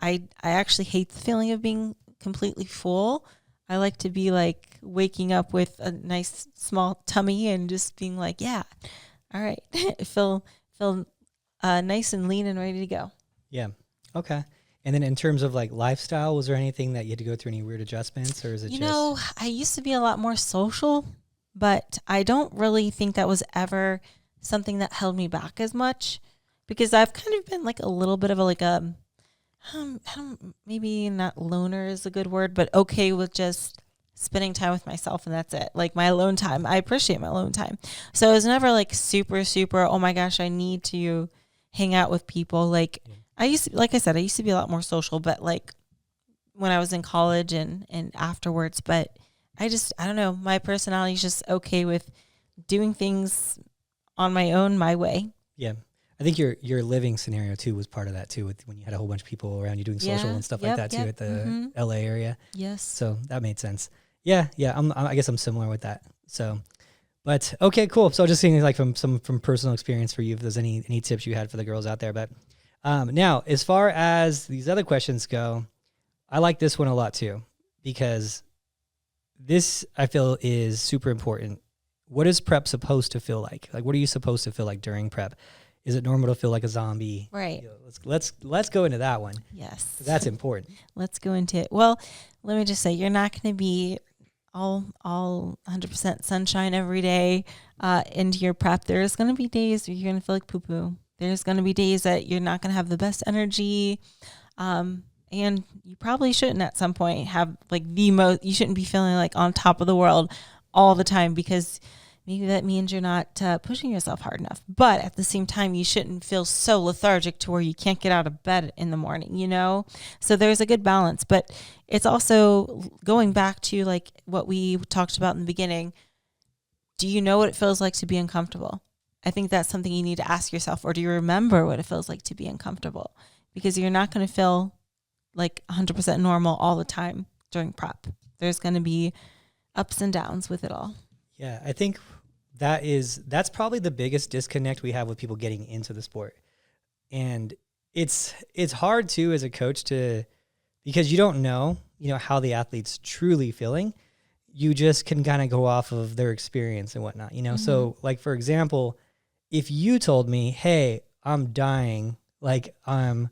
I actually hate the feeling of being completely full. I like to be like waking up with a nice small tummy and just being like, yeah, all right, feel nice and lean and ready to go. Yeah. Okay. And then in terms of like lifestyle, was there anything that you had to go through, any weird adjustments, or is it I used to be a lot more social, but I don't really think that was ever something that held me back as much, because I've kind of been like a little bit of maybe not loner is a good word, but okay with just spending time with myself, and that's it. Like my alone time. I appreciate my alone time. So it was never like super, super, oh my gosh, I need to hang out with people. Like I used to be a lot more social, but like when I was in college and afterwards, but I don't know. My personality is just okay with doing things on my own, my way. Yeah. I think your living scenario too was part of that too, with when you had a whole bunch of people around you doing social and stuff like that too at the LA area. Yes. So that made sense. Yeah. I guess I'm similar with that. So, but okay, cool. So just seeing like from personal experience for you, if there's any tips you had for the girls out there. But now, as far as these other questions go, I like this one a lot too, because this I feel is super important. What is prep supposed to feel like? Like, what are you supposed to feel like during prep? Is it normal to feel like a zombie? Right. Let's go into that one. Yes. That's important. Let's go into it. Well, let me just say, you're not going to be all 100% sunshine every day into your prep. There's going to be days where you're going to feel like poo-poo. There's going to be days that you're not going to have the best energy. And you probably shouldn't at some point have like you shouldn't be feeling like on top of the world all the time, because maybe that means you're not pushing yourself hard enough. But at the same time, you shouldn't feel so lethargic to where you can't get out of bed in the morning, So there's a good balance. But it's also going back to like what we talked about in the beginning. Do you know what it feels like to be uncomfortable? I think that's something you need to ask yourself. Or do you remember what it feels like to be uncomfortable? Because you're not going to feel like 100% normal all the time during prep. There's going to be ups and downs with it all. Yeah, I think that's probably the biggest disconnect we have with people getting into the sport. And it's hard too as a coach because you don't know, how the athlete's truly feeling. You just can kind of go off of their experience and whatnot, Mm-hmm. So like, for example, if you told me, hey, I'm dying, like I'm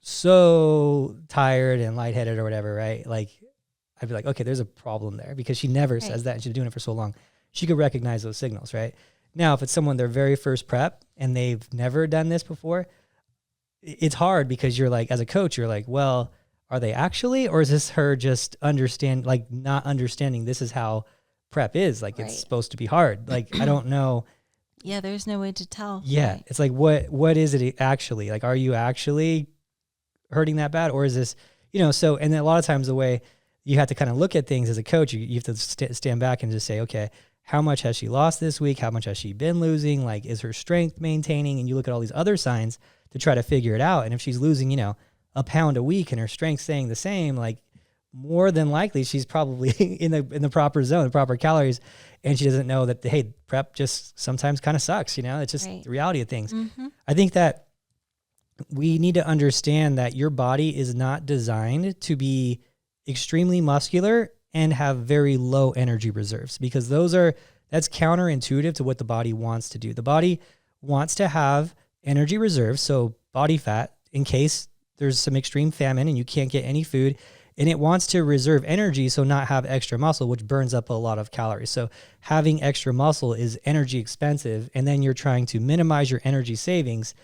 so tired and lightheaded or whatever, right? Like I'd be like, okay, there's a problem there, because she never says that and she's been doing it for so long. She could recognize those signals, right? Now, if it's someone their very first prep and they've never done this before, it's hard, because you're like, as a coach, you're like, well, are they actually, or is this her just not understanding this is how prep is? Like, it's supposed to be hard. Like, I don't know. Yeah, there's no way to tell. Yeah. Right. It's like, what is it actually? Like, are you actually hurting that bad? Or is this, so, and then a lot of times the way you have to kind of look at things as a coach, you have to stand back and just say, okay, how much has she lost this week? How much has she been losing? Like, is her strength maintaining? And you look at all these other signs to try to figure it out. And if she's losing, a pound a week and her strength staying the same, like more than likely she's probably in the proper zone, the proper calories. And she doesn't know that, hey, prep just sometimes kind of sucks. It's just the reality of things. Mm-hmm. I think that we need to understand that your body is not designed to be extremely muscular and have very low energy reserves, because that's counterintuitive to what the body wants to do. The body wants to have energy reserves, so body fat, in case there's some extreme famine and you can't get any food, and it wants to reserve energy, so not have extra muscle, which burns up a lot of calories. So having extra muscle is energy expensive, and then you're trying to minimize your energy savings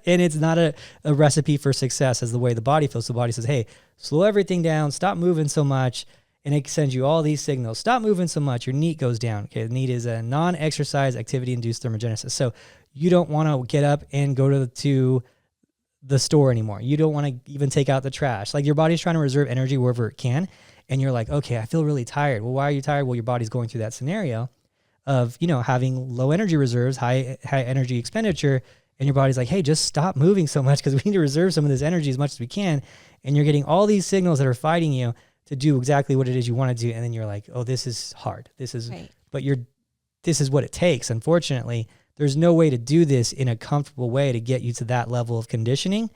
And it's not a recipe for success as the way the body feels. The body says, hey, slow everything down, stop moving so much. And it sends you all these signals. Stop moving so much. Your NEAT goes down. Okay, the NEAT is a non-exercise activity-induced thermogenesis. So you don't want to get up and go to the store anymore. You don't want to even take out the trash. Like your body's trying to reserve energy wherever it can. And you're like, okay, I feel really tired. Well, why are you tired? Well, your body's going through that scenario of, having low energy reserves, high energy expenditure. And your body's like, hey, just stop moving so much because we need to reserve some of this energy as much as we can. And you're getting all these signals that are fighting you to do exactly what it is you want to do. And then you're like, oh, this is hard. This is, right. But this is what it takes. Unfortunately, there's no way to do this in a comfortable way to get you to that level of conditioning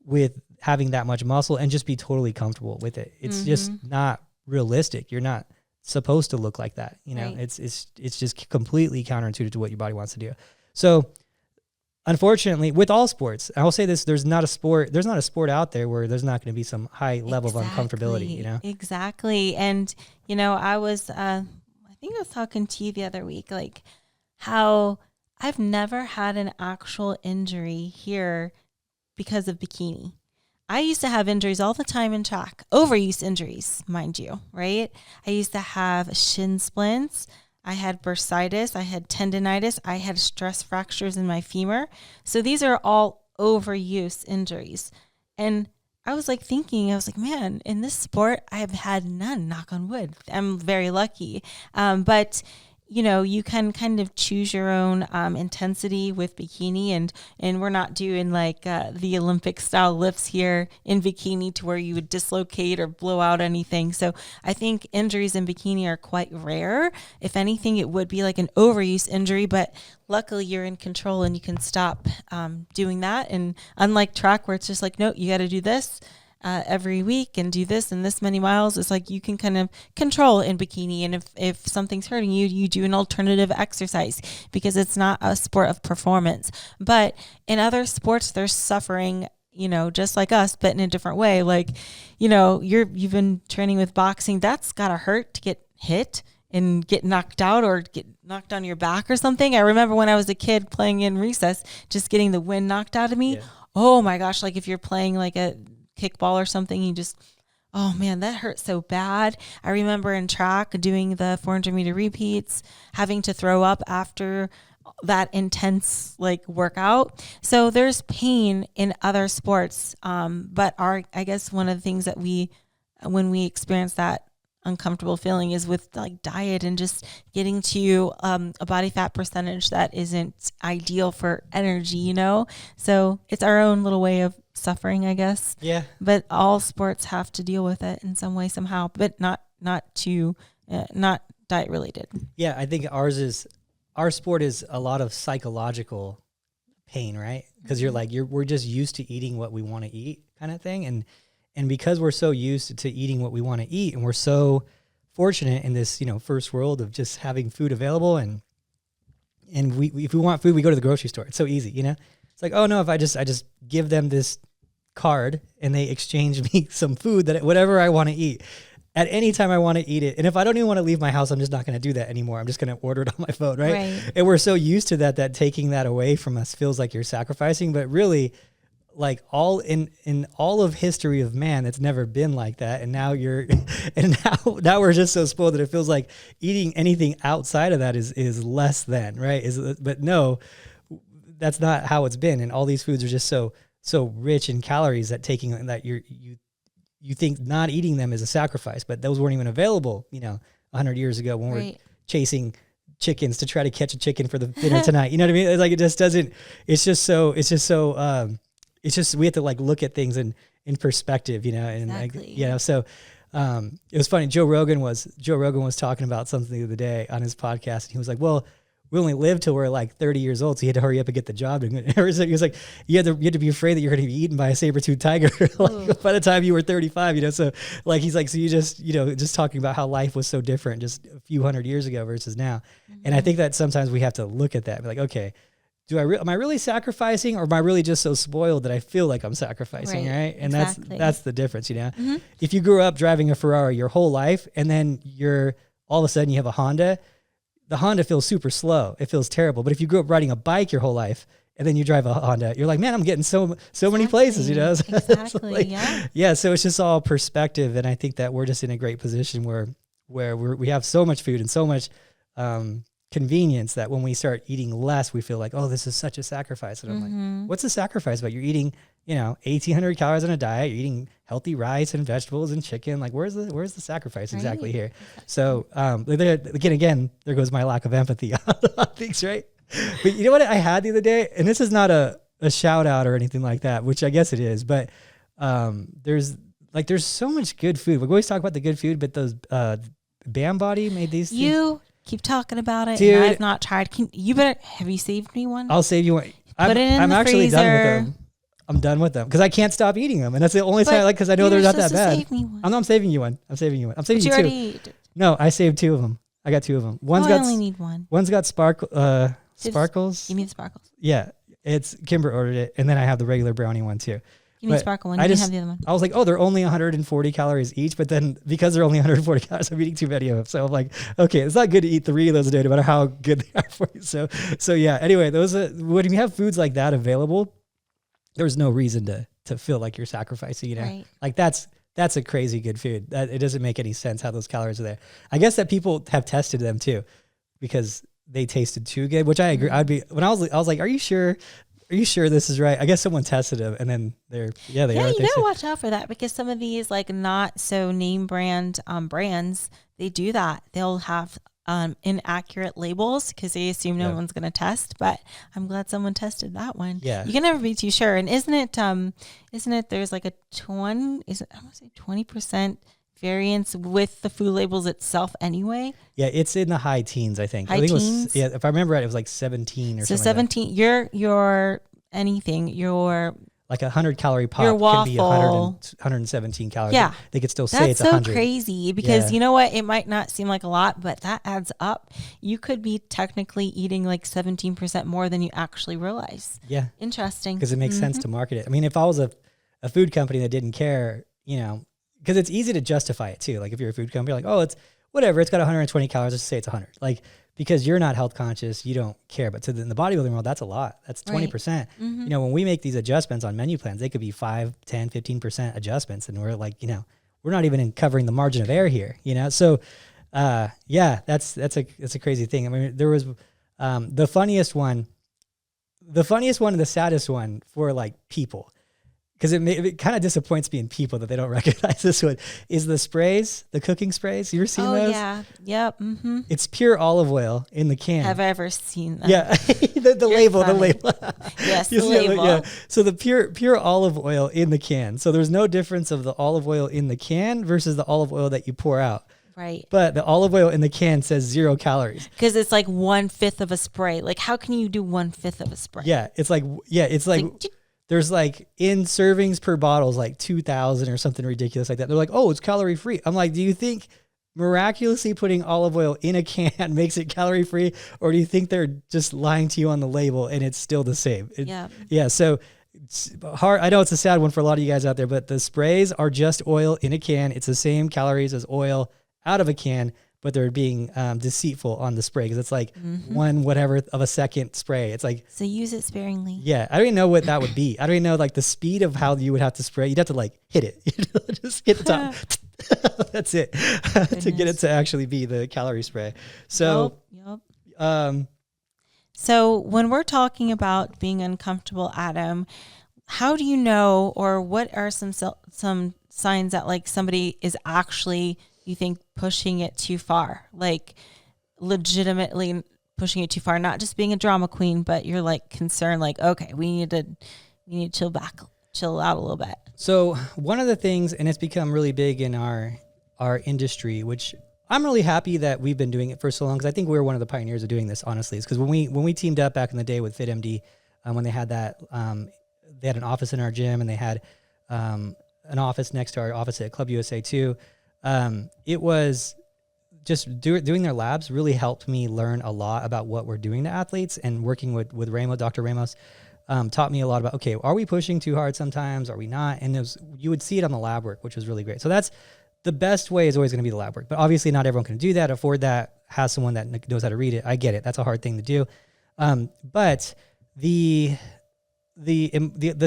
with having that much muscle and just be totally comfortable with it. It's just not realistic. You're not supposed to look like that. Right. It's just completely counterintuitive to what your body wants to do. So unfortunately, with all sports, I will say this, there's not a sport out there where there's not going to be some high level of uncomfortability, Exactly. And, I think I was talking to you the other week, like how I've never had an actual injury here because of bikini. I used to have injuries all the time in track, overuse injuries, mind you, right? I used to have shin splints. I had bursitis, I had tendinitis, I had stress fractures in my femur. So these are all overuse injuries. And I was like, man, in this sport, I have had none, knock on wood. I'm very lucky. But you can kind of choose your own intensity with bikini, and we're not doing like the Olympic style lifts here in bikini to where you would dislocate or blow out anything. So I think injuries in bikini are quite rare. If anything, it would be like an overuse injury, but luckily you're in control and you can stop doing that. And unlike track where it's just like, no, you got to do this every week and do this and this many miles, it's like you can kind of control in bikini. And if something's hurting you, you do an alternative exercise because it's not a sport of performance. But in other sports, there's suffering, just like us, but in a different way. Like, you've been training with boxing. That's gotta hurt to get hit and get knocked out or get knocked on your back or something. I remember when I was a kid playing in recess, just getting the wind knocked out of me. Yeah. Oh my gosh. Like if you're playing like a kickball or something, you just, oh man, that hurt so bad. I remember in track doing the 400 meter repeats, having to throw up after that intense like workout. So there's pain in other sports. But I guess one of the things that when we experience that uncomfortable feeling is with like diet and just getting to a body fat percentage that isn't ideal for energy, So it's our own little way of suffering, I guess. Yeah. But all sports have to deal with it in some way, somehow, but not diet related. Yeah, I think our sport is a lot of psychological pain, right? Because you're like we're just used to eating what we want to eat, kind of thing, and because we're so used to eating what we want to eat, and we're so fortunate in this first world of just having food available, and we if we want food, we go to the grocery store. It's so easy, It's like, oh no, if I just give them this card and they exchange me some food that whatever I want to eat at any time I want to eat it. And if I don't even want to leave my house, I'm just not going to do that anymore. I'm just going to order it on my phone. Right. And we're so used to that taking that away from us feels like you're sacrificing, but really like all in all of history of man, it's never been like that. And now now we're just so spoiled that it feels like eating anything outside of that is less than, right. But no, that's not how it's been. And all these foods are just so rich in calories that you think not eating them is a sacrifice, but those weren't even available, 100 years ago when we're chasing chickens to try to catch a chicken for the dinner tonight. You know what I mean? It's like, it just doesn't, we have to like look at things in perspective, and exactly. So it was funny. Joe Rogan was talking about something the other day on his podcast, and he was like, well, we only live till we're like 30 years old, so you had to hurry up and get the job. He was like, you had to be afraid that you're going to be eaten by a saber-toothed tiger by the time you were 35, So like, he's like, so you just, just talking about how life was so different just a few hundred years ago versus now. Mm-hmm. And I think that sometimes we have to look at that and be like, okay, am I really sacrificing, or am I really just so spoiled that I feel like I'm sacrificing, right? And exactly. that's the difference, Mm-hmm. If you grew up driving a Ferrari your whole life and then all of a sudden you have a Honda, the Honda feels super slow. It feels terrible. But if you grew up riding a bike your whole life and then you drive a Honda, you're like, man, I'm getting so many places, you know? Exactly. Like, yeah. yeah. So it's just all perspective. And I think that we're just in a great position where we have so much food and so much, convenience that when we start eating less, we feel like, oh, this is such a sacrifice. And I'm like, what's the sacrifice about? You're eating, 1,800 calories on a diet. You're eating healthy rice and vegetables and chicken. Like, where's the sacrifice exactly here? So, again, there goes my lack of empathy on things, right? But you know what I had the other day, and this is not a shout out or anything like that, which I guess it is, but there's so much good food. We always talk about the good food, but those Bam Body made these things. Keep talking about it. Dude, and I've not tried. Have you saved me one? I'll save you one. Put it in I'm the actually freezer. done with them. I'm done with them because I can't stop eating them, and that's the only thing I like because I know they're not that bad. Save me one. I'm saving you one. I'm saving you one. I'm saving you two. Already No, I saved two of them. I got two of them. I only need one. One's got sparkles. Give me the sparkles. Yeah, it's Kimber ordered it, and then I have the regular brownie one too. Give me the sparkle one. You can have the other one. I was like, oh, they're only 140 calories each, but then because they're only 140 calories, I'm eating too many of them. So I'm like, okay, it's not good to eat 3 of those a day, no matter how good they are for you. So yeah. Anyway, when you have foods like that available, there's no reason to feel like you're sacrificing. Right. Like that's a crazy good food. It doesn't make any sense how those calories are there. I guess that people have tested them too, because they tasted too good. Which I agree. I was like, are you sure? Are you sure this is right? I guess someone tested them, and then they are. Yeah, you gotta watch out for that, because some of these like not so name brand brands, they do that. They'll have inaccurate labels because they assume no one's gonna test. But I'm glad someone tested that one. Yeah, you can never be too sure. And isn't it? There's like a 20% variance with the food labels itself anyway. Yeah, it's in the high teens, I think. High teens? If I remember right, it was like 17 or something. So 17, like your like 100 calorie pop your waffle can be 117 calories. Yeah. They could still say it's 100. That's so crazy, because you know what? It might not seem like a lot, but that adds up. You could be technically eating like 17% more than you actually realize. Yeah. Interesting. Because it makes sense to market it. I mean, if I was a food company that didn't care, because it's easy to justify it too. Like if you're a food company, like, oh, it's whatever, it's got 120 calories, let's say it's 100. Like, because you're not health conscious, you don't care. But in the bodybuilding world, that's a lot. That's 20%. Right. When we make these adjustments on menu plans, they could be 5, 10, 15% adjustments. And we're like, we're not even covering the margin of error here, So, that's a crazy thing. I mean, there was the funniest one and the saddest one for like people. Because it kind of disappoints me in people that they don't recognize this one, is the cooking sprays. You ever seen those? Oh, yeah. Yep. Mm-hmm. It's pure olive oil in the can. Have I ever seen that? Yeah. the label. Yes, the label. Yeah. So the pure olive oil in the can. So there's no difference of the olive oil in the can versus the olive oil that you pour out. Right. But the olive oil in the can says 0 calories. Because it's like 1/5 of a spray. Like, how can you do 1/5 of a spray? Yeah. It's like there's like in servings per bottle is like 2,000 or something ridiculous like that. They're like, oh, it's calorie free. I'm like, do you think miraculously putting olive oil in a can makes it calorie free? Or do you think they're just lying to you on the label and it's still the same? Yeah. So it's hard. I know it's a sad one for a lot of you guys out there, but the sprays are just oil in a can. It's the same calories as oil out of a can, but they're being deceitful on the spray, because it's like 1 whatever of a second spray. It's like, so use it sparingly. Yeah, I don't even know what that would be. I don't even know like the speed of how you would have to spray. You'd have to like hit it, just hit the top. That's it to get it to actually be the calorie spray. So, yep. So when we're talking about being uncomfortable, Adam, how do you know, or what are some signs that like somebody is actually, you think, pushing it too far, like legitimately pushing it too far, not just being a drama queen, but you're like concerned, like, okay, we need to chill out a little bit. So one of the things, and it's become really big in our industry, which I'm really happy that we've been doing it for so long, because I think we were one of the pioneers of doing this, honestly. Is because when we teamed up back in the day with FitMD, when they had that, they had an office in our gym, and they had an office next to our office at Club USA too. It was just doing their labs really helped me learn a lot about what we're doing to athletes, and working with Dr. Ramos, taught me a lot about, okay, are we pushing too hard sometimes? Are we not? And you would see it on the lab work, which was really great. So that's the best way, is always going to be the lab work, but obviously not everyone can do that, afford that, has someone that knows how to read it. I get it. That's a hard thing to do. But the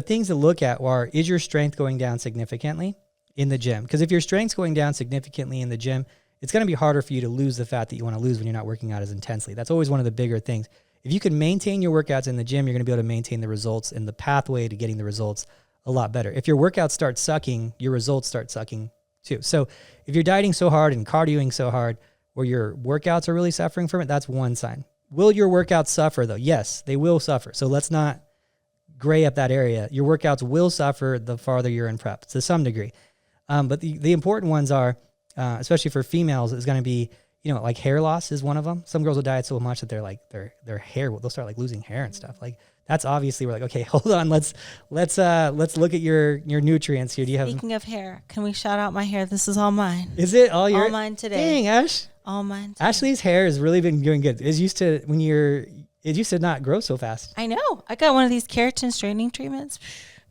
things to look at are, is your strength going down significantly in the gym? Because if your strength's going down significantly in the gym, it's going to be harder for you to lose the fat that you want to lose when you're not working out as intensely. That's always one of the bigger things. If you can maintain your workouts in the gym, you're going to be able to maintain the results and the pathway to getting the results a lot better. If your workouts start sucking, your results start sucking too. So if you're dieting so hard and cardioing so hard where your workouts are really suffering from it, that's one sign. Will your workouts suffer though? Yes, they will suffer. So let's not gray up that area. Your workouts will suffer the farther you're in prep to some degree. But the important ones are, especially for females, is going to be, like hair loss is one of them. Some girls will diet so much that they're like their hair, they'll start like losing hair and stuff. Like that's obviously, we're like, okay, hold on. Let's look at your nutrients here. Do you have? Speaking of hair, can we shout out my hair? This is all mine. Is it all all mine today? Dang, Ash. All mine today. Ashley's hair has really been doing good. It used to not grow so fast. I know. I got one of these keratin straightening treatments.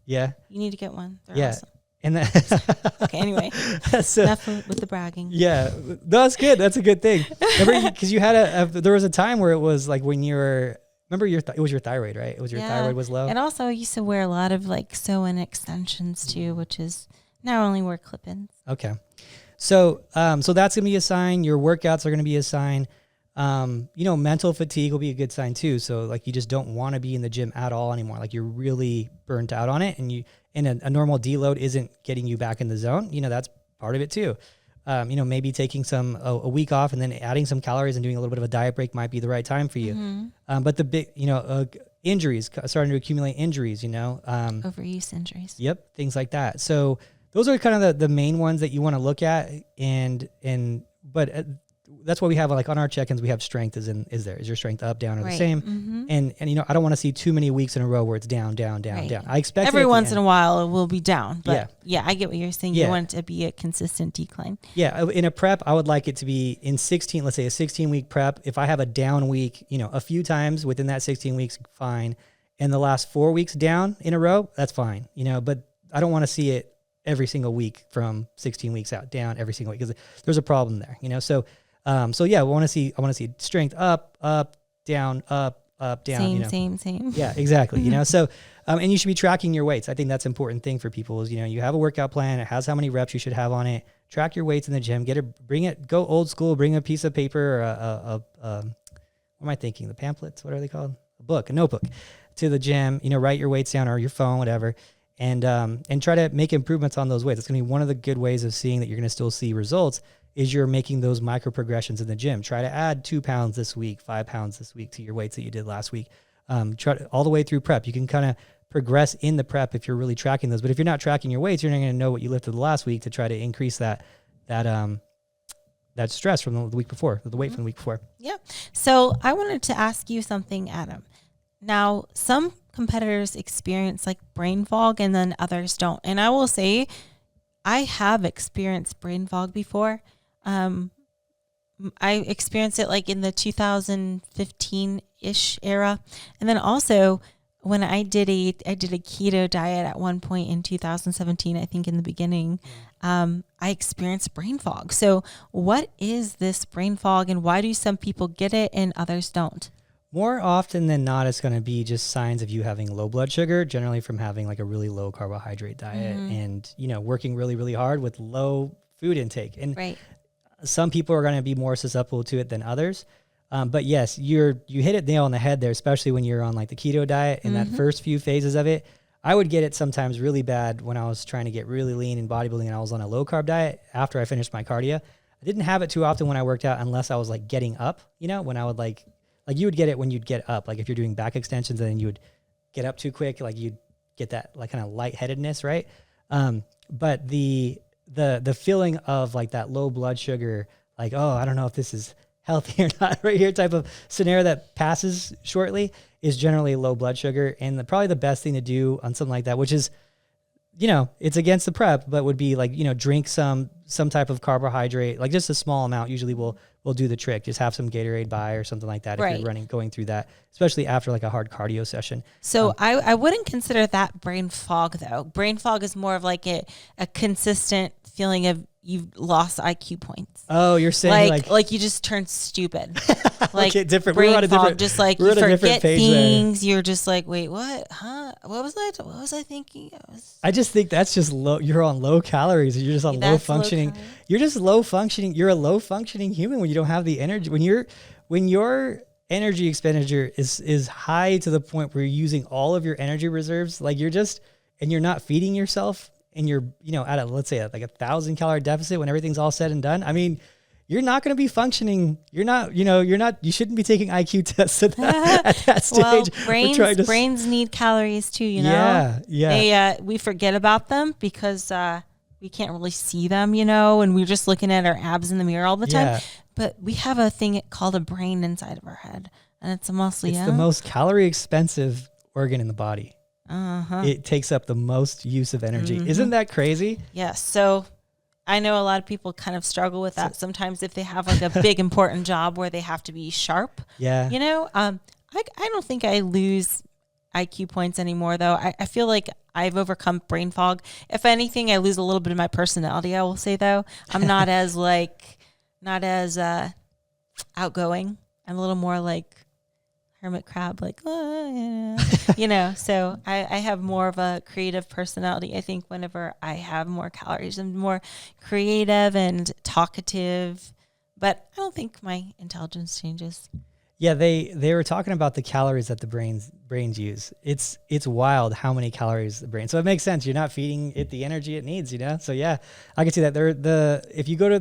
Yeah. You need to get one. They're yeah. awesome. And that okay, anyway, so, enough with the bragging. Yeah, that's good. That's a good thing. Remember, because you had there was a time where it was like when you were, remember it was your thyroid, right? It was your thyroid was low. And also I used to wear a lot of like sew-in extensions too, which is now only wear clip-ins. Okay. So that's going to be a sign. Your workouts are going to be a sign. Mental fatigue will be a good sign too. So like you just don't want to be in the gym at all anymore. Like you're really burnt out on it, and a normal deload isn't getting you back in the zone. That's part of it too. Maybe taking a week off and then adding some calories and doing a little bit of a diet break might be the right time for you. Mm-hmm. But the big, injuries, starting to accumulate injuries, overuse injuries. Yep. Things like that. So those are kind of the main ones that you want to look at. But that's why we have like on our check-ins, we have strength is your strength up, down, or the same. Mm-hmm. And I don't want to see too many weeks in a row where it's down, down, down, down. I expect every once in a while it will be down, but yeah, I get what you're saying. Yeah. You want it to be a consistent decline. Yeah. In a prep, I would like it to be in 16, let's say a 16-week prep. If I have a down week, a few times within that 16 weeks, fine. And the last 4 weeks down in a row, that's fine. But I don't want to see it every single week from 16 weeks out down every single week because there's a problem there, So I want to see strength up, down, down. Same. Yeah, exactly. So, and you should be tracking your weights. I think that's an important thing for people is, you have a workout plan. It has how many reps you should have on it. Track your weights in the gym. Go old school. Bring a piece of paper or what am I thinking? The pamphlets. What are they called? A notebook to the gym. Write your weights down or your phone, whatever. And try to make improvements on those weights. It's going to be one of the good ways of seeing that you're going to still see results is you're making those micro progressions in the gym. Try to add 2 pounds this week, 5 pounds this week to your weights that you did last week. Try to, all the way through prep. You can kind of progress in the prep if you're really tracking those. But if you're not tracking your weights, you're not going to know what you lifted the last week to try to increase that stress from the week before, the weight from the week before. Yeah. So I wanted to ask you something, Adam. Now, some competitors experience like brain fog and then others don't. And I will say I have experienced brain fog before. I experienced it like in the 2015-ish era. And then also when I did a keto diet at one point in 2017, I think in the beginning, I experienced brain fog. So what is this brain fog and why do some people get it and others don't? More often than not, it's going to be just signs of you having low blood sugar, generally from having like a really low carbohydrate diet and, working really, really hard with low food intake. And some people are going to be more susceptible to it than others. But yes, you hit it nail on the head there, especially when you're on like the keto diet and that first few phases of it. I would get it sometimes really bad when I was trying to get really lean in bodybuilding and I was on a low carb diet after I finished my cardio. I didn't have it too often when I worked out unless I was like getting up, when I would like you would get it when you'd get up. Like if you're doing back extensions and then you would get up too quick, like you'd get that like kind of lightheadedness, right? But the feeling of like that low blood sugar, like, oh, I don't know if this is healthy or not right here type of scenario that passes shortly is generally low blood sugar. And probably the best thing to do on something like that, which is, it's against the prep, but would be like, drink some type of carbohydrate, like just a small amount usually will do the trick. Just have some Gatorade by or something like that. If you're going through that, especially after like a hard cardio session. So I wouldn't consider that brain fog though. Brain fog is more of like a consistent feeling of you've lost IQ points. Oh, you're saying like you just turn stupid. Like okay, different. brain We're on a fog, different. just like We're you on a different forget page things. There. You're just like, wait, what? Huh? What was I thinking? I just think that's just low. You're on low calories. You're just on low functioning. You're just low functioning. You're a low functioning human when you don't have the energy. When your energy expenditure is high to the point where you're using all of your energy reserves, like and you're not feeding yourself, and you're, at let's say like 1,000 calorie deficit when everything's all said and done. I mean, you're not going to be functioning. You shouldn't be taking IQ tests at that stage. Well, brains need calories too, Yeah. We forget about them because we can't really see them, and we're just looking at our abs in the mirror all the time. Yeah. But we have a thing called a brain inside of our head, and it's the most calorie expensive organ in the body. Uh-huh. It takes up the most use of energy. Mm-hmm. Isn't that crazy? Yes. So I know a lot of people kind of struggle with that sometimes if they have like a big important job where they have to be sharp. Yeah. I don't think I lose IQ points anymore though. I feel like I've overcome brain fog. If anything, I lose a little bit of my personality, I will say though. I'm not as outgoing. I'm a little more like hermit crab, like, so I have more of a creative personality. I think whenever I have more calories, I'm more creative and talkative, but I don't think my intelligence changes. Yeah, they were talking about the calories that the brains use. It's wild how many calories the brain. So it makes sense. You're not feeding it the energy it needs, So yeah, I can see that. If you go to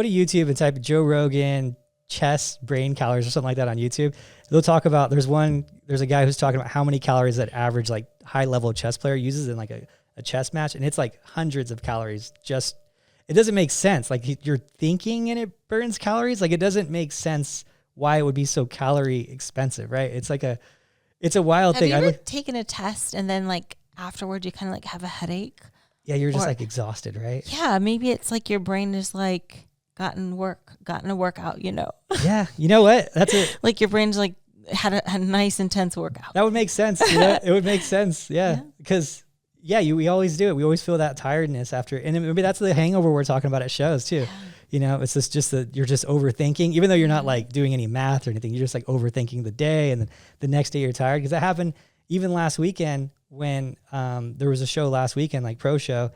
YouTube and type Joe Rogan chest brain calories or something like that on YouTube, they'll talk about, there's a guy who's talking about how many calories that average like high level chess player uses in like a chess match, and it's like hundreds of calories. It doesn't make sense. Like you're thinking and it burns calories. Like it doesn't make sense why it would be so calorie expensive, right? It's a wild thing. Have you ever taken a test and then like afterwards you kind of like have a headache? Yeah, you're just like exhausted, right? Yeah, maybe it's like your brain is like gotten a workout, Yeah, you know what? That's it. Like your brain's like had a nice intense workout. That would make sense. It would make sense. Yeah, because we always do it. We always feel that tiredness after, and maybe that's the hangover we're talking about at shows too. It's just that you're just overthinking, even though you're not like doing any math or anything. You're just like overthinking the day, and then the next day you're tired. Because that happened even last weekend when there was a show last weekend, like pro show.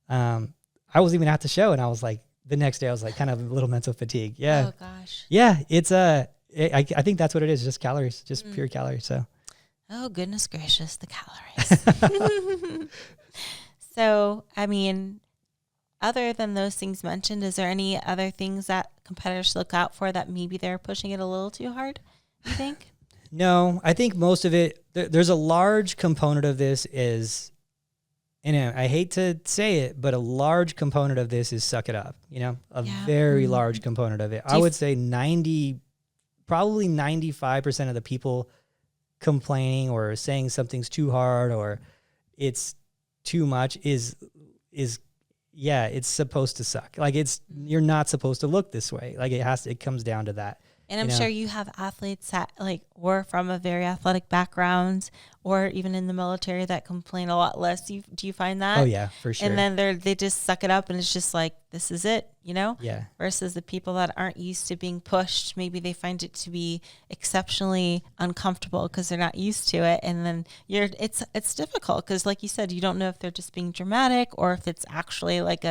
I wasn't even at the show, and I was like, the next day I was like kind of a little mental fatigue. Yeah. Oh gosh. Yeah. It's I think that's what it is. Just calories, just pure calories. So. Oh goodness gracious, the calories. So, I mean, other than those things mentioned, is there any other things that competitors look out for that maybe they're pushing it a little too hard, you think? No, I think most of it, there's a large component of this is, I hate to say it, but a large component of this is suck it up, very large component of it. I would say probably 95% of the people complaining or saying something's too hard or it's too much is it's supposed to suck. Like you're not supposed to look this way. Like it comes down to that. And I'm sure you have athletes that were from a very athletic background or even in the military that complain a lot less. Do you find that? Oh yeah, for sure. And then they just suck it up and it's just like, this is it, Yeah. Versus the people that aren't used to being pushed. Maybe they find it to be exceptionally uncomfortable because they're not used to it. And then it's difficult because like you said, you don't know if they're just being dramatic or if it's actually like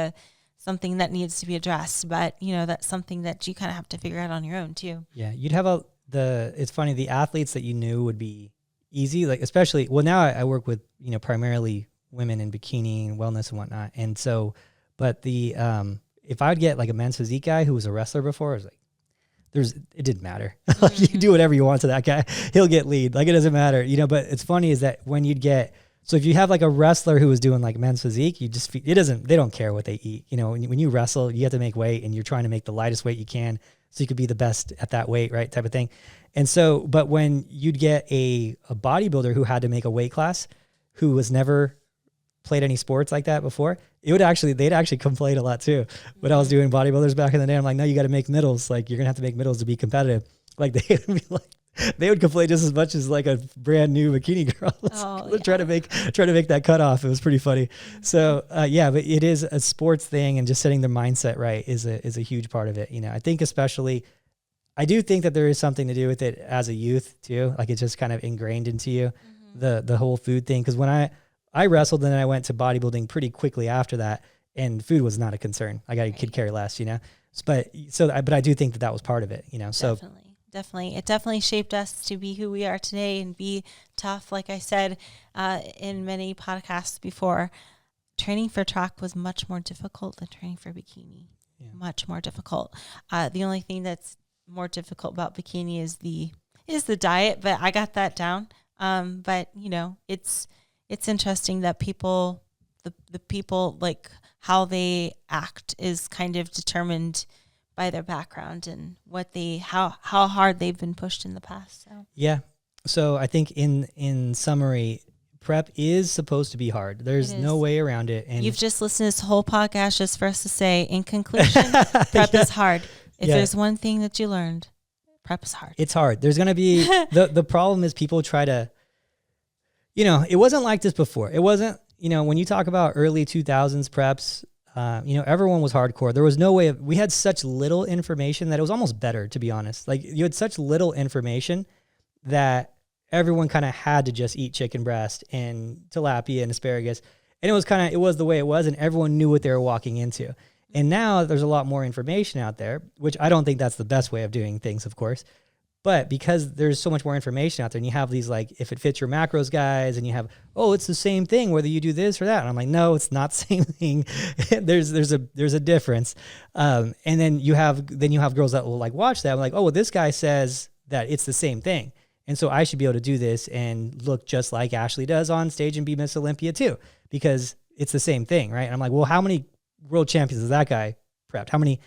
something that needs to be addressed, but that's something that you kind of have to figure out on your own too. Yeah. You'd have it's funny, the athletes that you knew would be easy, like especially, well now I work with, primarily women in bikini and wellness and whatnot. And so, but if I'd get like a men's physique guy who was a wrestler before, I was like, it didn't matter. Like you can do whatever you want to that guy. He'll get lead. Like it doesn't matter, but it's funny is that when you'd get, so if you have like a wrestler who was doing like men's physique, they don't care what they eat. When you wrestle, you have to make weight and you're trying to make the lightest weight you can so you could be the best at that weight, right? Type of thing. And so, but when you'd get a bodybuilder who had to make a weight class, who was never played any sports like that before, they'd actually complain a lot too. When I was doing bodybuilders back in the day, I'm like, no, you got to make middles. Like you're going to have to make middles to be competitive. Like they would be like, They would complain just as much as like a brand new bikini girl. Try to make that cutoff. It was pretty funny. So yeah, but it is a sports thing, and just setting their mindset right is a huge part of it. You know, I think especially, I do think that there is something to do with it as a youth too. Like it's just kind of ingrained into you, the whole food thing. Because when I wrestled and then I went to bodybuilding pretty quickly after that, and food was not a concern. I got a kid carry less, you know. But I do think that was part of it, you know. So definitely, it definitely shaped us to be who we are today and be tough. Like I said in many podcasts before, training for track was much more difficult than training for bikini. Yeah. Much more difficult. The only thing that's more difficult about bikini is the diet, but I got that down. But you know, it's interesting that people, the people, like how they act is kind of determined by their background and how hard they've been pushed in the past. So yeah. So I think in summary, prep is supposed to be hard. There's no way around it. And you've just listened to this whole podcast just for us to say, in conclusion, prep is hard. If there's one thing that you learned, prep is hard. It's hard. There's going to be, the problem is people try to, you know, it wasn't like this before. It wasn't, you know, when you talk about early 2000s preps, you know, everyone was hardcore. There was no way we had such little information that it was almost better, to be honest. Like you had such little information that everyone kind of had to just eat chicken breast and tilapia and asparagus. And it was the way it was, and everyone knew what they were walking into. And now there's a lot more information out there, which I don't think that's the best way of doing things, of course. But because there's so much more information out there, and you have these, like, if it fits your macros guys, and you have, it's the same thing whether you do this or that. And I'm like, no, it's not the same thing. there's a difference. And then you have girls that will like watch that. I'm like, well, this guy says that it's the same thing, and so I should be able to do this and look just like Ashley does on stage and be Miss Olympia too, because it's the same thing, right? And I'm like, well, how many world champions is that guy prepped? How many,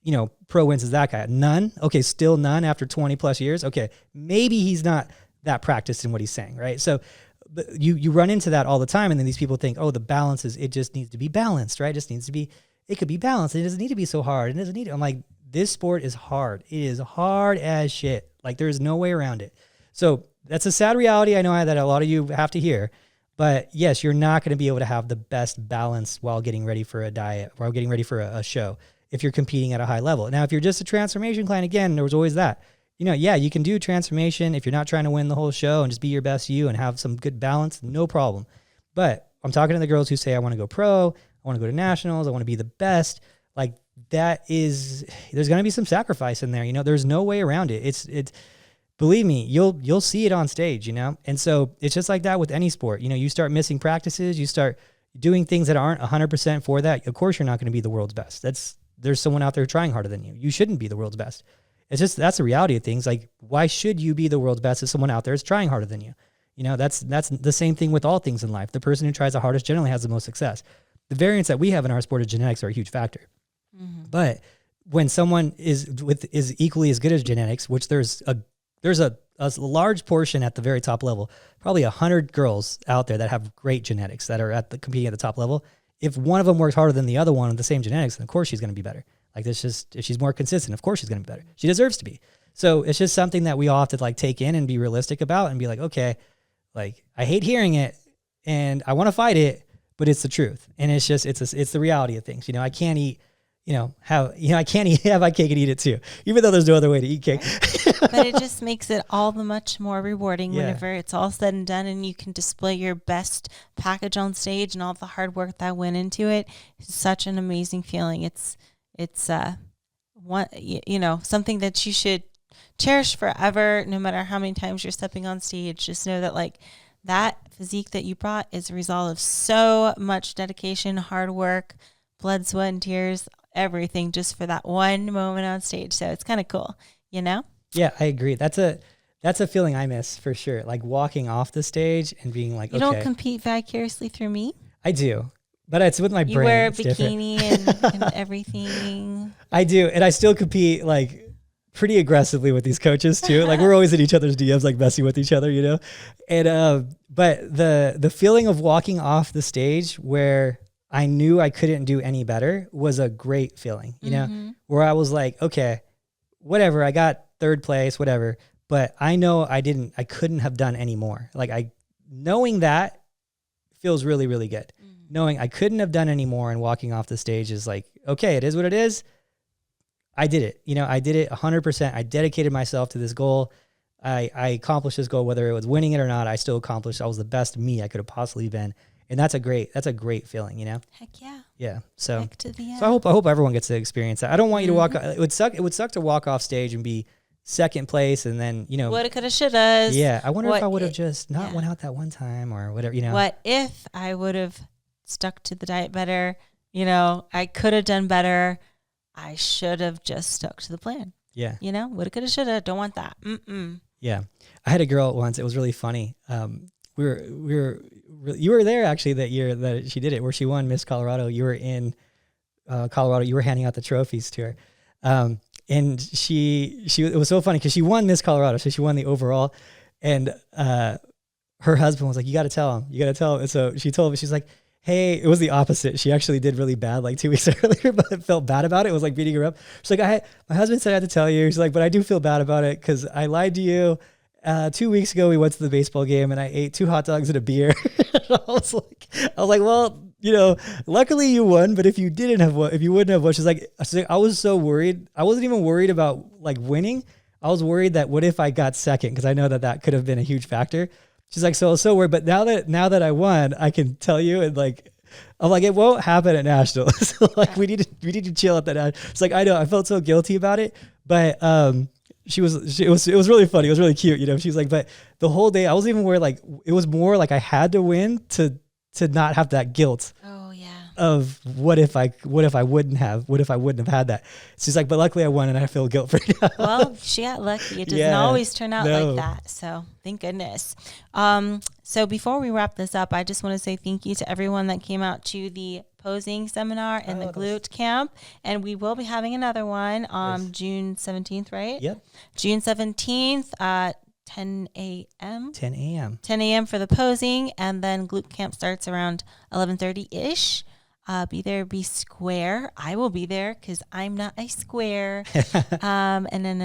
you know, pro wins is that guy? None? Okay, still none after 20 plus years? Okay, maybe he's not that practiced in what he's saying, right? So you run into that all the time, and then these people think, the balance is, it just needs to be balanced, right? It could be balanced. It doesn't need to be so hard. I'm like, this sport is hard. It is hard as shit. Like, there's no way around it. So that's a sad reality. I know that a lot of you have to hear. But yes, you're not going to be able to have the best balance while getting ready for a diet, while getting ready for a show, if you're competing at a high level. Now, if you're just a transformation client, again, there was always that. You know, yeah, you can do transformation if you're not trying to win the whole show and just be your best you and have some good balance, no problem. But I'm talking to the girls who say, I want to go pro, I want to go to nationals, I want to be the best. Like, there's going to be some sacrifice in there. You know, there's no way around it. It's believe me, you'll see it on stage, you know? And so it's just like that with any sport. You know, you start missing practices, you start doing things that aren't 100% for that. Of course, you're not going to be the world's best. There's someone out there trying harder than you. You shouldn't be the world's best. It's just, that's the reality of things. Like, why should you be the world's best if someone out there is trying harder than you? You know, that's the same thing with all things in life. The person who tries the hardest generally has the most success. The variance that we have in our sport of genetics are a huge factor. Mm-hmm. But when someone is equally as good as genetics, which there's a large portion at the very top level, probably 100 girls out there that have great genetics that are competing at the top level. If one of them works harder than the other one with the same genetics, then of course she's going to be better. Like, this just, if she's more consistent, of course she's going to be better. She deserves to be. So it's just something that we all have to like take in and be realistic about and be like, okay, like, I hate hearing it and I want to fight it, but it's the truth. And it's just, it's the reality of things. You know, I can't eat, I can't have my cake and eat it too, even though there's no other way to eat cake. But it just makes it all the much more rewarding whenever it's all said and done, and you can display your best package on stage and all the hard work that went into it. It's such an amazing feeling. It's something that you should cherish forever, no matter how many times you're stepping on stage. Just know that, like, that physique that you brought is a result of so much dedication, hard work, blood, sweat, and tears, everything, just for that one moment on stage. So it's kind of cool, you know? Yeah, I agree. That's a feeling I miss for sure. Like, walking off the stage and being like, you don't compete vicariously through me? I do, but it's with my brain. You wear a bikini and everything. I do, and I still compete like pretty aggressively with these coaches too. Like, we're always in each other's DMs, like messing with each other, you know? And but the feeling of walking off the stage where I knew I couldn't do any better was a great feeling, you know, where I was like, okay, whatever, I got third place, whatever, but I know I couldn't have done any more. Like knowing that feels really, really good. Knowing I couldn't have done any more and walking off the stage is like, okay, it is what it is. I did it. I did it 100%. I dedicated myself to this goal. I accomplished this goal, whether it was winning it or not. I still accomplished. I was the best me I could have possibly been. And that's a great feeling, Heck yeah. Yeah. So, Back to the end. So I hope everyone gets to experience that. I don't want you to walk. It would suck to walk off stage and be second place, and then woulda, coulda, shoulda. Yeah. I wonder if I would have just not went out that one time or whatever. What if I would have stuck to the diet better? I could have done better. I should have just stuck to the plan. Yeah. Woulda, coulda, shoulda. Don't want that. Yeah. I had a girl once. It was really funny. You were there actually that year that she did it, where she won Miss Colorado. You were in Colorado. You were handing out the trophies to her. And it was so funny because she won Miss Colorado. So she won the overall, and her husband was like, you got to tell him. And so she told me, she's like, hey, it was the opposite. She actually did really bad like 2 weeks earlier, but felt bad about it. It was like beating her up. She's like, my husband said I had to tell you. She's like, but I do feel bad about it because I lied to you. 2 weeks ago, we went to the baseball game and I ate 2 hot dogs and a beer. I was like, well, luckily you won, but if you wouldn't have won, she's like, I was so worried. I wasn't even worried about like winning. I was worried that what if I got second? Because I know that could have been a huge factor. She's like, so I was so worried, but now that I won, I can tell you, and like, I'm like, it won't happen at nationals. So like, we need to chill at that. It's like, I know I felt so guilty about it, but it was really funny. It was really cute. She was like, but the whole day I wasn't even worried. Like, it was more like I had to win to not have that guilt. Oh yeah. Of what if I wouldn't have had that. She's like, but luckily I won and I feel guilt for now. Well, she got lucky. It doesn't always turn out like that. So thank goodness. So before we wrap this up, I just want to say thank you to everyone that came out to the posing seminar and the glute camp. And we will be having another one on June 17th, right? Yep. June 17th, 10 a.m. 10 a.m. 10 a.m. for the posing, and then glute camp starts around 11:30-ish. Be there, be square. I will be there because I'm not a square. And then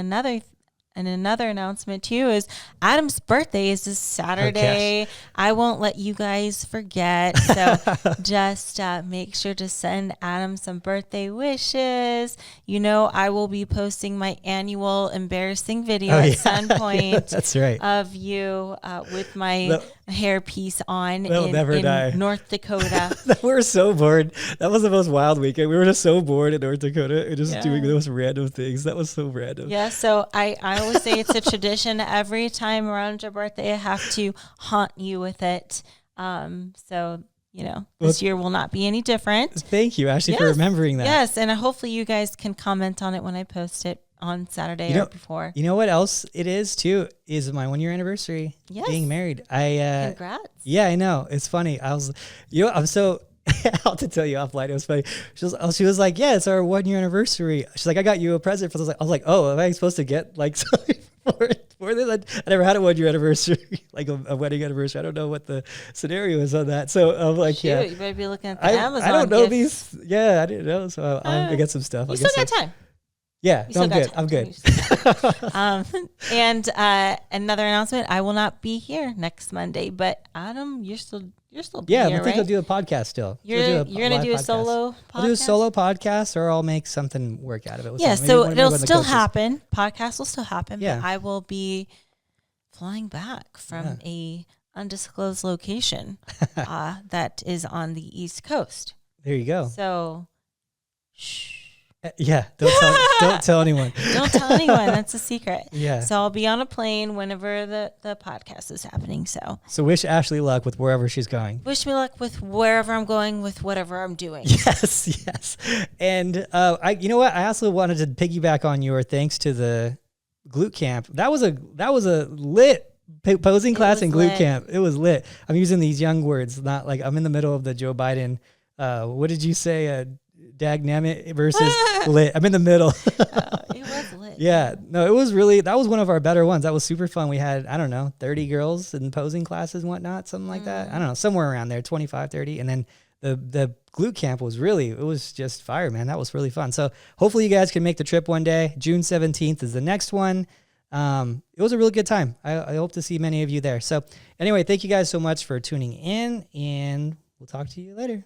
another announcement too is Adam's birthday is this Saturday. I won't let you guys forget. So just make sure to send Adam some birthday wishes. I will be posting my annual embarrassing video at some point. That's right. Of you with my hairpiece on in North Dakota. We were so bored. That was the most wild weekend. We were just so bored in North Dakota and just doing those random things. That was so random. Yeah, so I always say it's a tradition. Every time around your birthday, I have to haunt you with it. So, this year will not be any different. Thank you, Ashley, for remembering that. Yes, and hopefully you guys can comment on it when I post it on Saturday or before. You know what else it is too? Is my 1 year anniversary being married. Congrats. Yeah, I know. It's funny. I'm so I'll have to tell you offline. It was funny. She was like, yeah, it's our 1 year anniversary. She's like, I got you a present for this. I was like, oh, am I supposed to get like something for this? I never had a 1 year anniversary, like a wedding anniversary. I don't know what the scenario is on that. So I'm like, you better be looking at the Amazon. I don't know gifts. these. Yeah, I didn't know. So I'll get some stuff. You still got time. Yeah, no, I'm good. And another announcement: I will not be here next Monday, but Adam, you're still here, I think I'll do a podcast still. You're gonna do a solo podcast? I'll do a solo podcast, or I'll make something work out of it. Yeah, so it'll still happen. Podcast will still happen, but I will be flying back from a undisclosed location that is on the East Coast. There you go. So, shh. Don't tell anyone. Don't tell anyone. That's a secret. Yeah. So I'll be on a plane whenever the podcast is happening. So wish Ashley luck with wherever she's going. Wish me luck with wherever I'm going with whatever I'm doing. Yes. And you know what? I also wanted to piggyback on your thanks to the glute camp. That was a lit posing class in glute camp. It was lit. I'm using these young words, not like I'm in the middle of the Joe Biden. What did you say? Dagnammit versus lit. I'm in the middle. It was lit. Yeah. No, that was one of our better ones. That was super fun. We had, 30 girls in posing classes and whatnot, something like that. I don't know, somewhere around there, 25, 30. And then the glute camp was it was just fire, man. That was really fun. So hopefully you guys can make the trip one day. June 17th is the next one. It was a really good time. I hope to see many of you there. So anyway, thank you guys so much for tuning in, and we'll talk to you later.